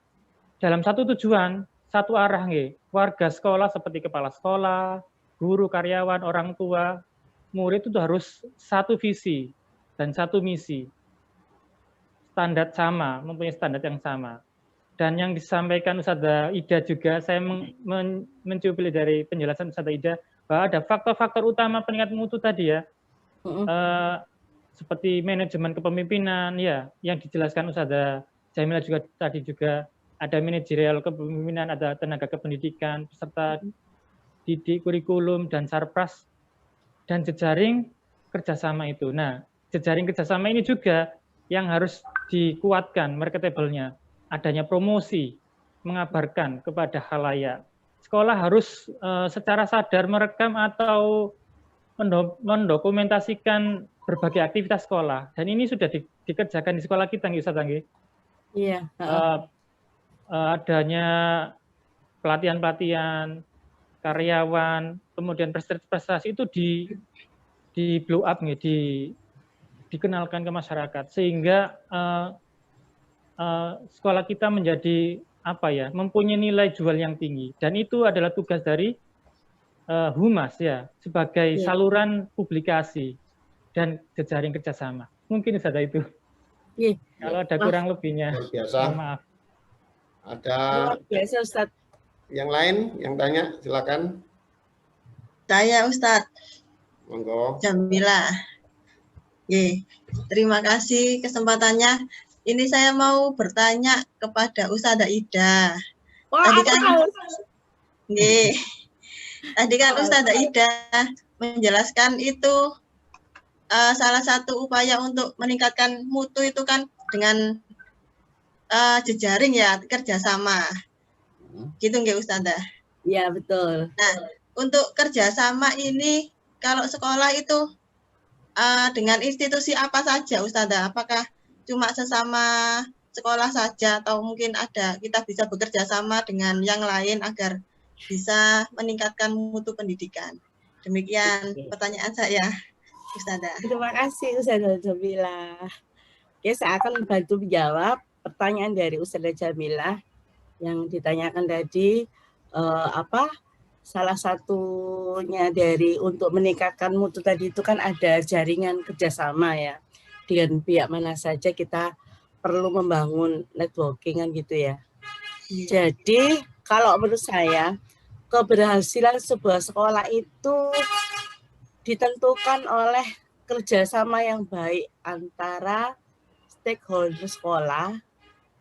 dalam satu tujuan, satu arah. Warga sekolah seperti kepala sekolah, guru, karyawan, orang tua, murid itu harus satu visi dan satu misi. Standar sama, mempunyai standar yang sama. Dan yang disampaikan Ustazah Ida juga, saya mencupili dari penjelasan Ustazah Ida, bahwa ada faktor-faktor utama peningkat mutu tadi ya, seperti manajemen kepemimpinan, ya, yang dijelaskan Ustazah Jamila juga tadi juga, ada manajerial kepemimpinan, ada tenaga kependidikan, peserta didik, kurikulum, dan sarpras, dan jejaring kerjasama itu. Nah, jejaring kerjasama ini juga yang harus dikuatkan marketable-nya, adanya promosi, mengabarkan kepada khalayak. Sekolah harus secara sadar merekam atau mendokumentasikan berbagai aktivitas sekolah, dan ini sudah dikerjakan di sekolah kita, Ustaz Anggi. Iya. Adanya pelatihan-pelatihan, karyawan, kemudian prestasi itu di blow up, dikenalkan ke masyarakat, sehingga sekolah kita menjadi mempunyai nilai jual yang tinggi, dan itu adalah tugas dari humas ya, sebagai saluran publikasi dan jejaring kerjasama. Mungkin saja itu. Kalau ada kurang lebihnya, biasa. maaf. Ada biasa, Ustaz. Yang lain yang tanya, silakan. Saya Ustadz. Monggo. Jamila. Terima kasih kesempatannya. Ini saya mau bertanya kepada Ustazah Ida. Tadi kan Ustazah Ida menjelaskan itu salah satu upaya untuk meningkatkan mutu itu kan dengan jejaring ya, kerjasama. Gitu nggih Ustazah? Iya, betul. Nah, untuk kerjasama ini kalau sekolah itu dengan institusi apa saja Ustazah? Apakah cuma sesama sekolah saja atau mungkin kita bisa bekerja sama dengan yang lain agar bisa meningkatkan mutu pendidikan? Demikian pertanyaan saya, Ustazah. Terima kasih Ustazah Jamila. Oke, saya akan membantu menjawab pertanyaan dari Ustazah Jamila yang ditanyakan tadi, salah satunya dari untuk meningkatkan mutu tadi itu kan ada jaringan kerjasama ya, dengan pihak mana saja kita perlu membangun networking kan gitu ya. Jadi kalau menurut saya keberhasilan sebuah sekolah itu ditentukan oleh kerjasama yang baik antara stakeholder sekolah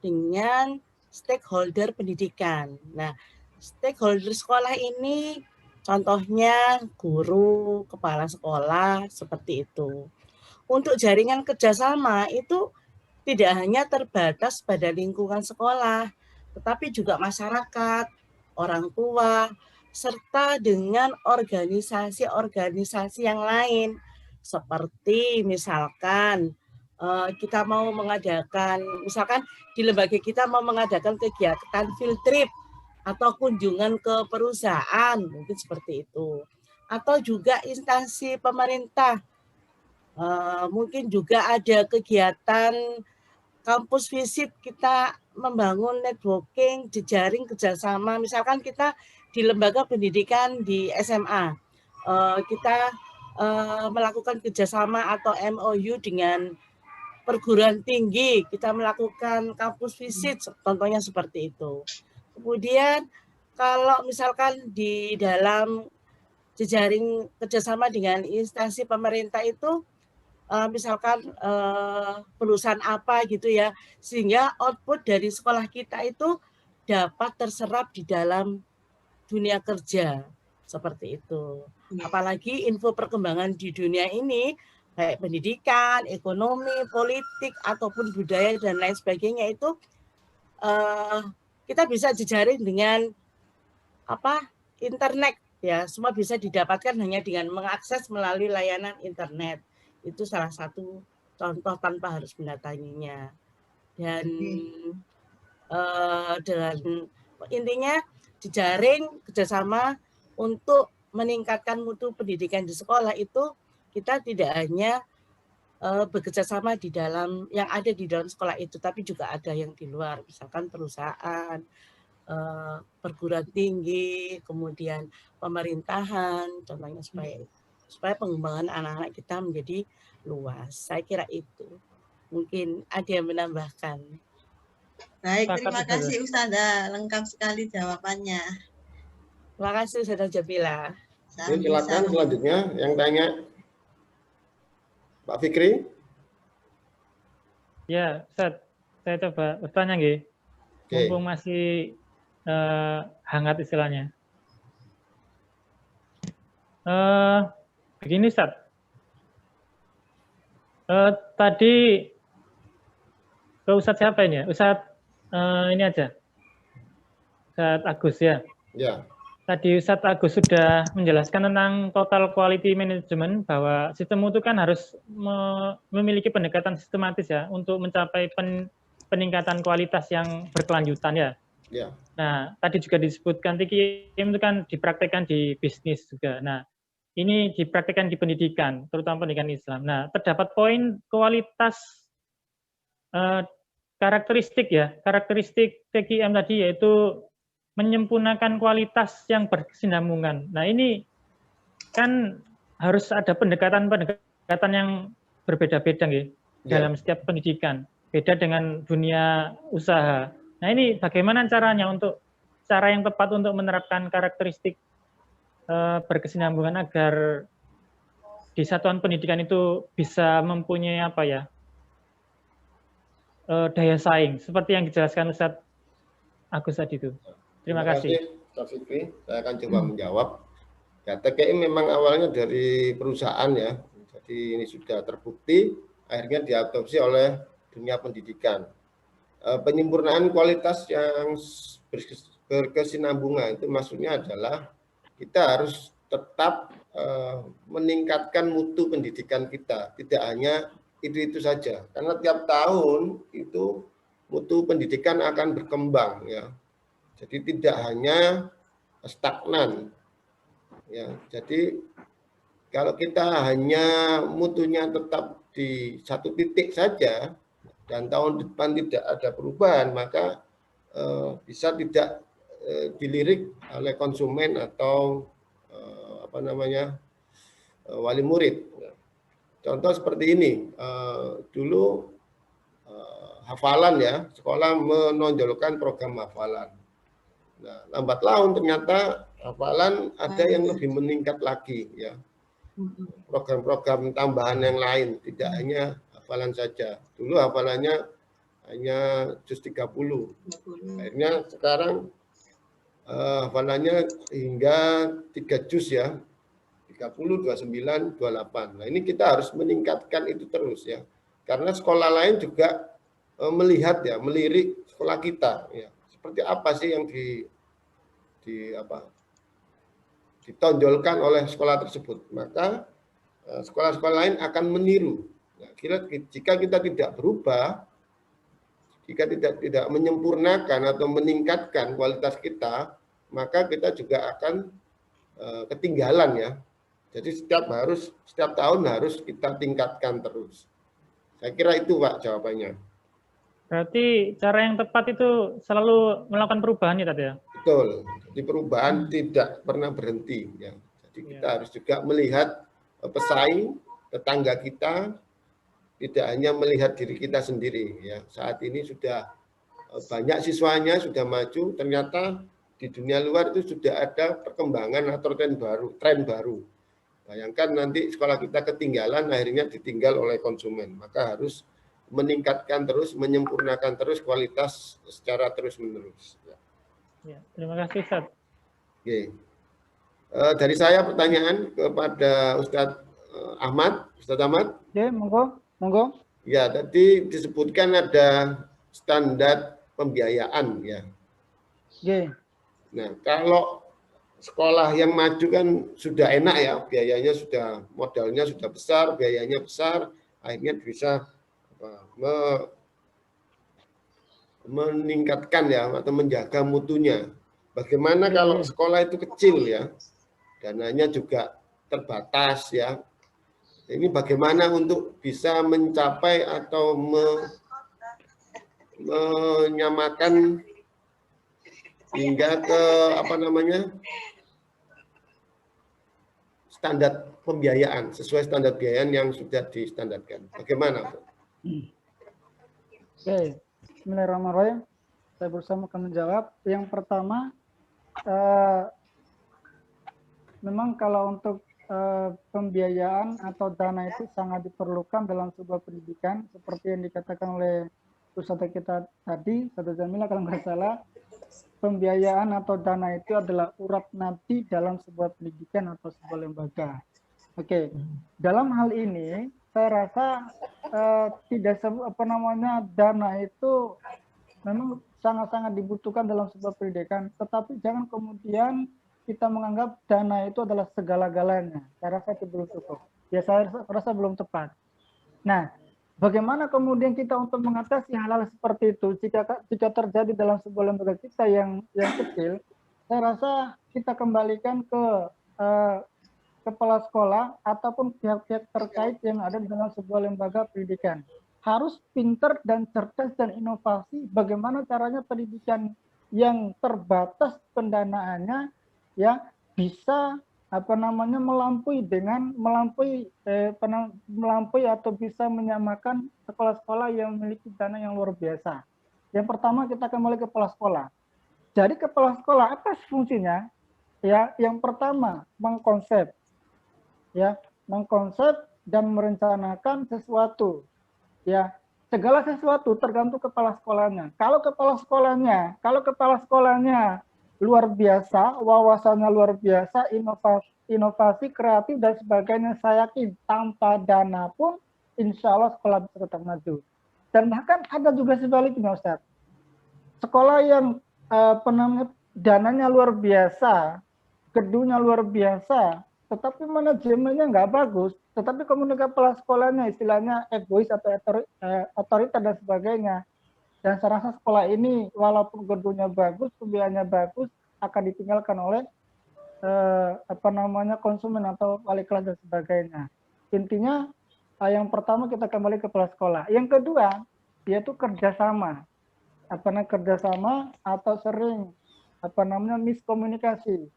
dengan stakeholder pendidikan. Nah, stakeholder sekolah ini contohnya guru, kepala sekolah, seperti itu. Untuk jaringan kerjasama itu tidak hanya terbatas pada lingkungan sekolah, tetapi juga masyarakat, orang tua, serta dengan organisasi-organisasi yang lain. Seperti misalkan kita mau mengadakan, misalkan di lembaga kita mau mengadakan kegiatan field trip atau kunjungan ke perusahaan, mungkin seperti itu. Atau juga instansi pemerintah, mungkin juga ada kegiatan kampus visit, kita membangun networking, jejaring kerjasama. Misalkan kita di lembaga pendidikan di SMA, kita melakukan kerjasama atau MOU dengan perguruan tinggi, kita melakukan kampus visit, contohnya seperti itu. Kemudian kalau misalkan di dalam jejaring kerjasama dengan instansi pemerintah itu, misalkan perusahaan apa gitu ya, sehingga output dari sekolah kita itu dapat terserap di dalam dunia kerja, seperti itu. Apalagi info perkembangan di dunia ini, baik pendidikan, ekonomi, politik, ataupun budaya, dan lain sebagainya itu kita bisa jejaring dengan internet ya, semua bisa didapatkan hanya dengan mengakses melalui layanan internet. Itu salah satu contoh tanpa harus mendatanginya. Dan dengan intinya jejaring kerjasama untuk meningkatkan mutu pendidikan di sekolah itu kita tidak hanya bekerja sama di dalam yang ada di dalam sekolah itu, tapi juga ada yang di luar, misalkan perusahaan, perguruan tinggi, kemudian pemerintahan, contohnya seperti itu. supaya pengembangan anak-anak kita menjadi luas. Saya kira itu. Mungkin ada yang menambahkan. Baik, Sepakat, terima Ustazah. kasih Ustazah. Lengkap sekali jawabannya. Terima kasih Ustazah Jamila. Ini silakan selanjutnya yang tanya Pak Fikri. Ya, Ustaz, saya coba bertanya nggih. Oke. Mumpung masih hangat istilahnya. Begini Ustaz. Tadi ke Ustadz siapa ini ya? Ustadz ini aja. Ustadz Agus ya. Ya. Tadi Ustadz Agus sudah menjelaskan tentang total quality management bahwa sistem mutu kan harus memiliki pendekatan sistematis ya untuk mencapai peningkatan kualitas yang berkelanjutan ya. Ya. Nah, tadi juga disebutkan TKIM itu kan dipraktekkan di bisnis juga. Nah, ini dipraktekkan di pendidikan, terutama pendidikan Islam. Nah, terdapat poin kualitas karakteristik TKIM tadi yaitu menyempurnakan kualitas yang berkesinambungan. Nah, ini kan harus ada pendekatan yang berbeda-beda nggih dalam setiap pendidikan. Beda dengan dunia usaha. Nah, ini bagaimana caranya cara yang tepat untuk menerapkan karakteristik berkesinambungan agar di satuan pendidikan itu bisa mempunyai daya saing seperti yang dijelaskan Ustadz Agus tadi itu. Terima kasih. Pak Fikri, saya akan coba menjawab. Ya, TKI memang awalnya dari perusahaan ya, jadi ini sudah terbukti, akhirnya diadopsi oleh dunia pendidikan. Penyempurnaan kualitas yang berkesinambungan itu maksudnya adalah kita harus tetap meningkatkan mutu pendidikan kita, tidak hanya itu saja, karena tiap tahun itu mutu pendidikan akan berkembang ya. Jadi tidak hanya stagnan. Ya, jadi kalau kita hanya mutunya tetap di satu titik saja dan tahun depan tidak ada perubahan, maka bisa tidak dilirik oleh konsumen atau wali murid. Contoh seperti ini, dulu hafalan ya, sekolah menonjolkan program hafalan. Nah, lambat laun ternyata hafalan ada yang lebih meningkat lagi ya. Program-program tambahan yang lain, tidak hanya hafalan saja. Dulu hafalannya hanya juz 30. Akhirnya sekarang hafalannya hingga 3 juz ya. 30, 29, 28. Nah, ini kita harus meningkatkan itu terus ya. Karena sekolah lain juga melihat ya, melirik sekolah kita ya. Seperti apa sih yang ditonjolkan oleh sekolah tersebut, maka sekolah-sekolah lain akan meniru. Nah, jika kita tidak berubah, jika tidak menyempurnakan atau meningkatkan kualitas kita, maka kita juga akan ketinggalan ya. Jadi setiap tahun harus kita tingkatkan terus. Saya kira itu Pak jawabannya. Berarti cara yang tepat itu selalu melakukan perubahan ya tadi ya? Betul. Jadi perubahan tidak pernah berhenti ya. Jadi kita harus juga melihat pesaing tetangga kita, tidak hanya melihat diri kita sendiri ya. Saat ini sudah banyak siswanya sudah maju, ternyata di dunia luar itu sudah ada perkembangan atau tren baru. Bayangkan nanti sekolah kita ketinggalan, akhirnya ditinggal oleh konsumen. Maka harus meningkatkan terus, menyempurnakan terus kualitas secara terus-menerus. Ya, terima kasih Ustaz. Oke. Dari saya pertanyaan kepada Ustadz Ahmad. Ustadz Ahmad. Oke, monggo. Ya, tadi disebutkan ada standar pembiayaan ya. Oke. Nah, kalau sekolah yang maju kan sudah enak ya, biayanya sudah, modalnya sudah besar, biayanya besar, akhirnya bisa meningkatkan ya atau menjaga mutunya. Bagaimana kalau sekolah itu kecil ya, dananya juga terbatas ya. Ini bagaimana untuk bisa mencapai atau menyamakan hingga ke standar pembiayaan, sesuai standar pembiayaan yang sudah distandarkan. Bagaimana? Oke, Bismillahirrahmanirrahim. Saya berusaha akan menjawab. Yang pertama, memang kalau untuk pembiayaan atau dana itu sangat diperlukan dalam sebuah pendidikan, seperti yang dikatakan oleh Ustazah kita tadi, Ustazah Jamila kalau nggak salah, pembiayaan atau dana itu adalah urat nadi dalam sebuah pendidikan atau sebuah lembaga. Oke, dalam hal ini saya rasa tidak dana itu memang sangat-sangat dibutuhkan dalam sebuah pendidikan, tetapi jangan kemudian kita menganggap dana itu adalah segala-galanya. Saya rasa itu belum cukup. Ya, saya rasa belum tepat. Nah, bagaimana kemudian kita untuk mengatasi hal-hal seperti itu jika terjadi dalam sebuah lembaga kita yang kecil? Saya rasa kita kembalikan ke kepala sekolah ataupun pihak-pihak terkait yang ada di dalam sebuah lembaga pendidikan. Harus pintar dan cerdas dan inovasi bagaimana caranya pendidikan yang terbatas pendanaannya ya bisa melampaui atau bisa menyamakan sekolah-sekolah yang memiliki dana yang luar biasa. Yang pertama kita kembali ke kepala sekolah. Jadi kepala sekolah apa fungsinya? Ya, yang pertama mengkonsep dan merencanakan sesuatu. Ya, segala sesuatu tergantung kepala sekolahnya. Kalau kepala sekolahnya luar biasa, wawasannya luar biasa, inovasi, kreatif dan sebagainya, saya yakin tanpa dana pun insya Allah sekolah bisa tetap maju. Dan bahkan ada juga sebaliknya, Ustaz. Sekolah yang dananya luar biasa, gedungnya luar biasa, tetapi manajemennya nggak bagus, tetapi kemudian kepala sekolahnya istilahnya egois atau otoriter dan sebagainya. Dan saya rasa sekolah ini walaupun gedungnya bagus, pembiayaannya bagus, akan ditinggalkan oleh konsumen atau wali kelas dan sebagainya. Intinya yang pertama kita kembali ke kepala sekolah. Yang kedua yaitu kerjasama. Kerjasama atau sering miskomunikasi.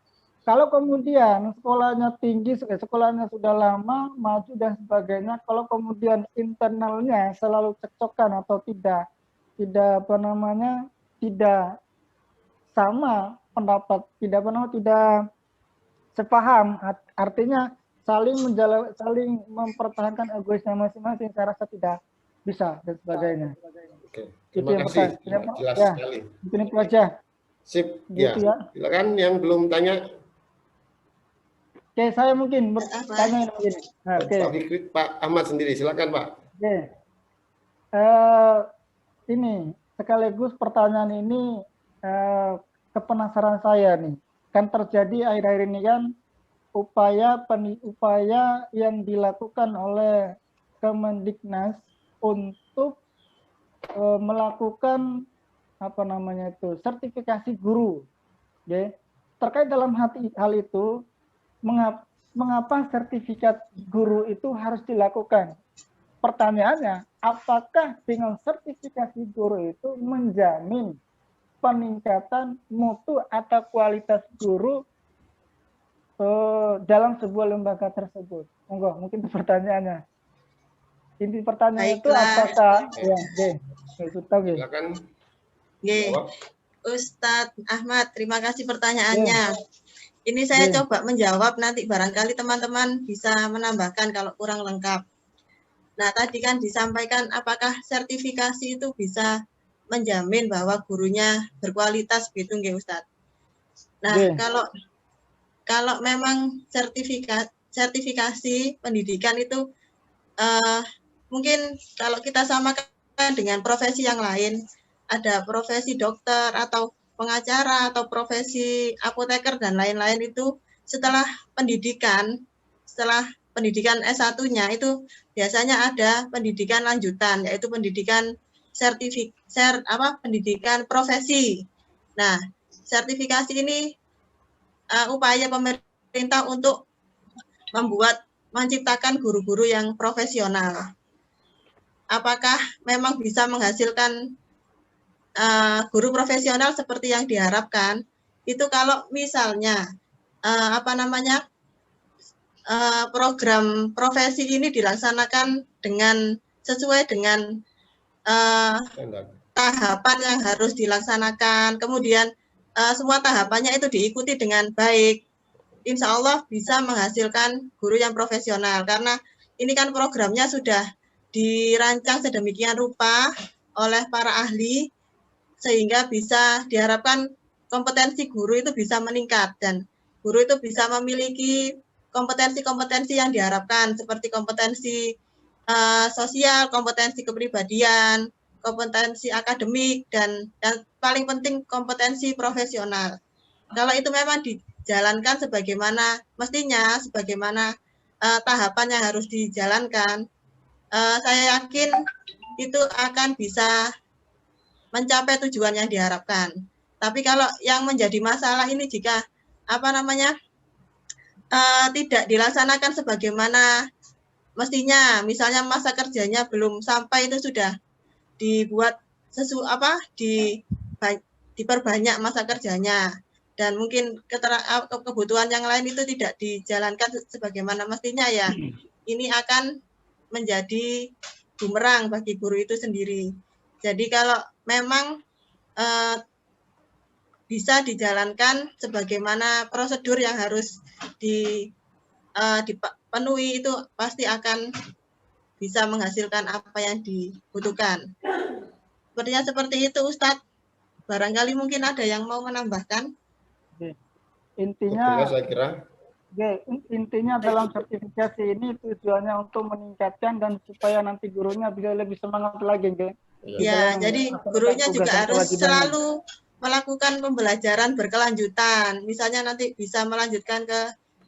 Kalau kemudian sekolahnya tinggi, sekolahnya sudah lama, maju dan sebagainya, kalau kemudian internalnya selalu cekcokan atau tidak sama pendapat, tidak sepaham, artinya saling mempertahankan egoisnya masing-masing, saya rasa tidak bisa dan sebagainya. Oke, terima kasih. Jelas sekali. Mungkin itu aja. Sip, gitu ya. Silakan yang belum tanya. Oke, saya mungkin bertanya begini. Pak Ahmad sendiri, silakan Pak. Oke. Ini sekaligus pertanyaan ini kepenasaran saya nih. Kan terjadi akhir-akhir ini kan upaya yang dilakukan oleh Kemendiknas untuk melakukan sertifikasi guru. Ya. Terkait dalam hal itu, mengapa sertifikat guru itu harus dilakukan? Pertanyaannya, apakah dengan sertifikasi guru itu menjamin peningkatan mutu atau kualitas guru dalam sebuah lembaga tersebut? Mungkin itu pertanyaannya. Inti pertanyaan itu apakah silakan. Ustadz Ahmad, terima kasih pertanyaannya. Ini saya coba menjawab, nanti barangkali teman-teman bisa menambahkan kalau kurang lengkap. Nah, tadi kan disampaikan apakah sertifikasi itu bisa menjamin bahwa gurunya berkualitas gitu nggih, Ustadz. Nah, kalau memang sertifikasi pendidikan itu mungkin kalau kita samakan dengan profesi yang lain, ada profesi dokter atau pengacara atau profesi apoteker dan lain-lain itu setelah pendidikan S1-nya itu biasanya ada pendidikan lanjutan, yaitu pendidikan pendidikan profesi. Nah, sertifikasi ini upaya pemerintah untuk menciptakan guru-guru yang profesional. Apakah memang bisa menghasilkan guru profesional seperti yang diharapkan? Itu kalau misalnya program profesi ini dilaksanakan sesuai dengan tahapan yang harus dilaksanakan, kemudian semua tahapannya itu diikuti dengan baik, insya Allah bisa menghasilkan guru yang profesional, karena ini kan programnya sudah dirancang sedemikian rupa oleh para ahli, sehingga bisa diharapkan kompetensi guru itu bisa meningkat, dan guru itu bisa memiliki kompetensi-kompetensi yang diharapkan, seperti kompetensi sosial, kompetensi kepribadian, kompetensi akademik, dan paling penting kompetensi profesional. Kalau itu memang dijalankan sebagaimana mestinya, sebagaimana tahapan yang harus dijalankan, saya yakin itu akan bisa mencapai tujuan yang diharapkan. Tapi kalau yang menjadi masalah ini jika tidak dilaksanakan sebagaimana mestinya, misalnya masa kerjanya belum sampai itu sudah dibuat diperbanyak masa kerjanya, dan mungkin kebutuhan yang lain itu tidak dijalankan sebagaimana mestinya, ya ini akan menjadi bumerang bagi guru itu sendiri. Jadi kalau memang bisa dijalankan sebagaimana prosedur yang harus dipenuhi, itu pasti akan bisa menghasilkan apa yang dibutuhkan. Sepertinya seperti itu, Ustadz. Barangkali mungkin ada yang mau menambahkan. Intinya, saya kira. Intinya dalam sertifikasi ini tujuannya untuk meningkatkan dan supaya nanti gurunya bisa lebih semangat lagi. Ya, jadi gurunya juga harus selalu melakukan pembelajaran berkelanjutan. Misalnya nanti bisa melanjutkan ke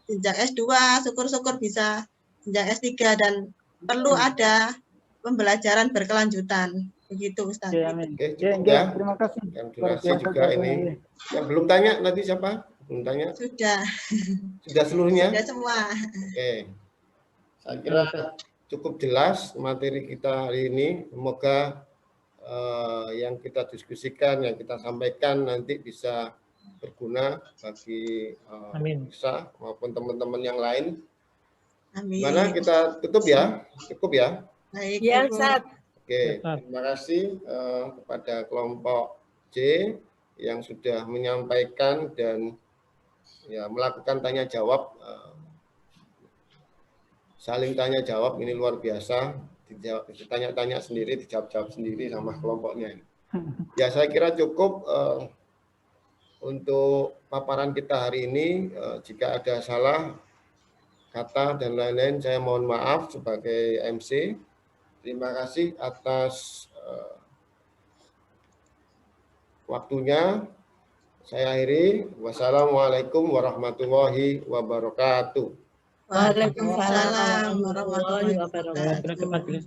jenjang S2, syukur-syukur bisa jenjang S3, dan perlu ada pembelajaran berkelanjutan. Begitu, Ustaz. Oke, cukup ya. Terima kasih. Yang durasi juga ini. Yang belum tanya tadi siapa? Belum tanya? Sudah. Sudah seluruhnya? Sudah semua. Oke. Saya kira cukup jelas materi kita hari ini. Semoga yang kita diskusikan, yang kita sampaikan nanti bisa berguna bagi Isa maupun teman-teman yang lain. Amin. Mana kita tutup ya? Cukup ya? Baik. Ya, Ustaz. Oke, terima kasih kepada kelompok C yang sudah menyampaikan dan ya melakukan tanya jawab, saling tanya jawab, ini luar biasa. Ditanya-tanya sendiri, dijawab-jawab sendiri sama kelompoknya. Ya, saya kira cukup untuk paparan kita hari ini. Jika ada salah kata dan lain-lain, saya mohon maaf sebagai MC. Terima kasih atas waktunya. Saya akhiri. Wassalamualaikum warahmatullahi wabarakatuh. Waalaikumsalam warahmatullahi wabarakatuh. Terima kasih.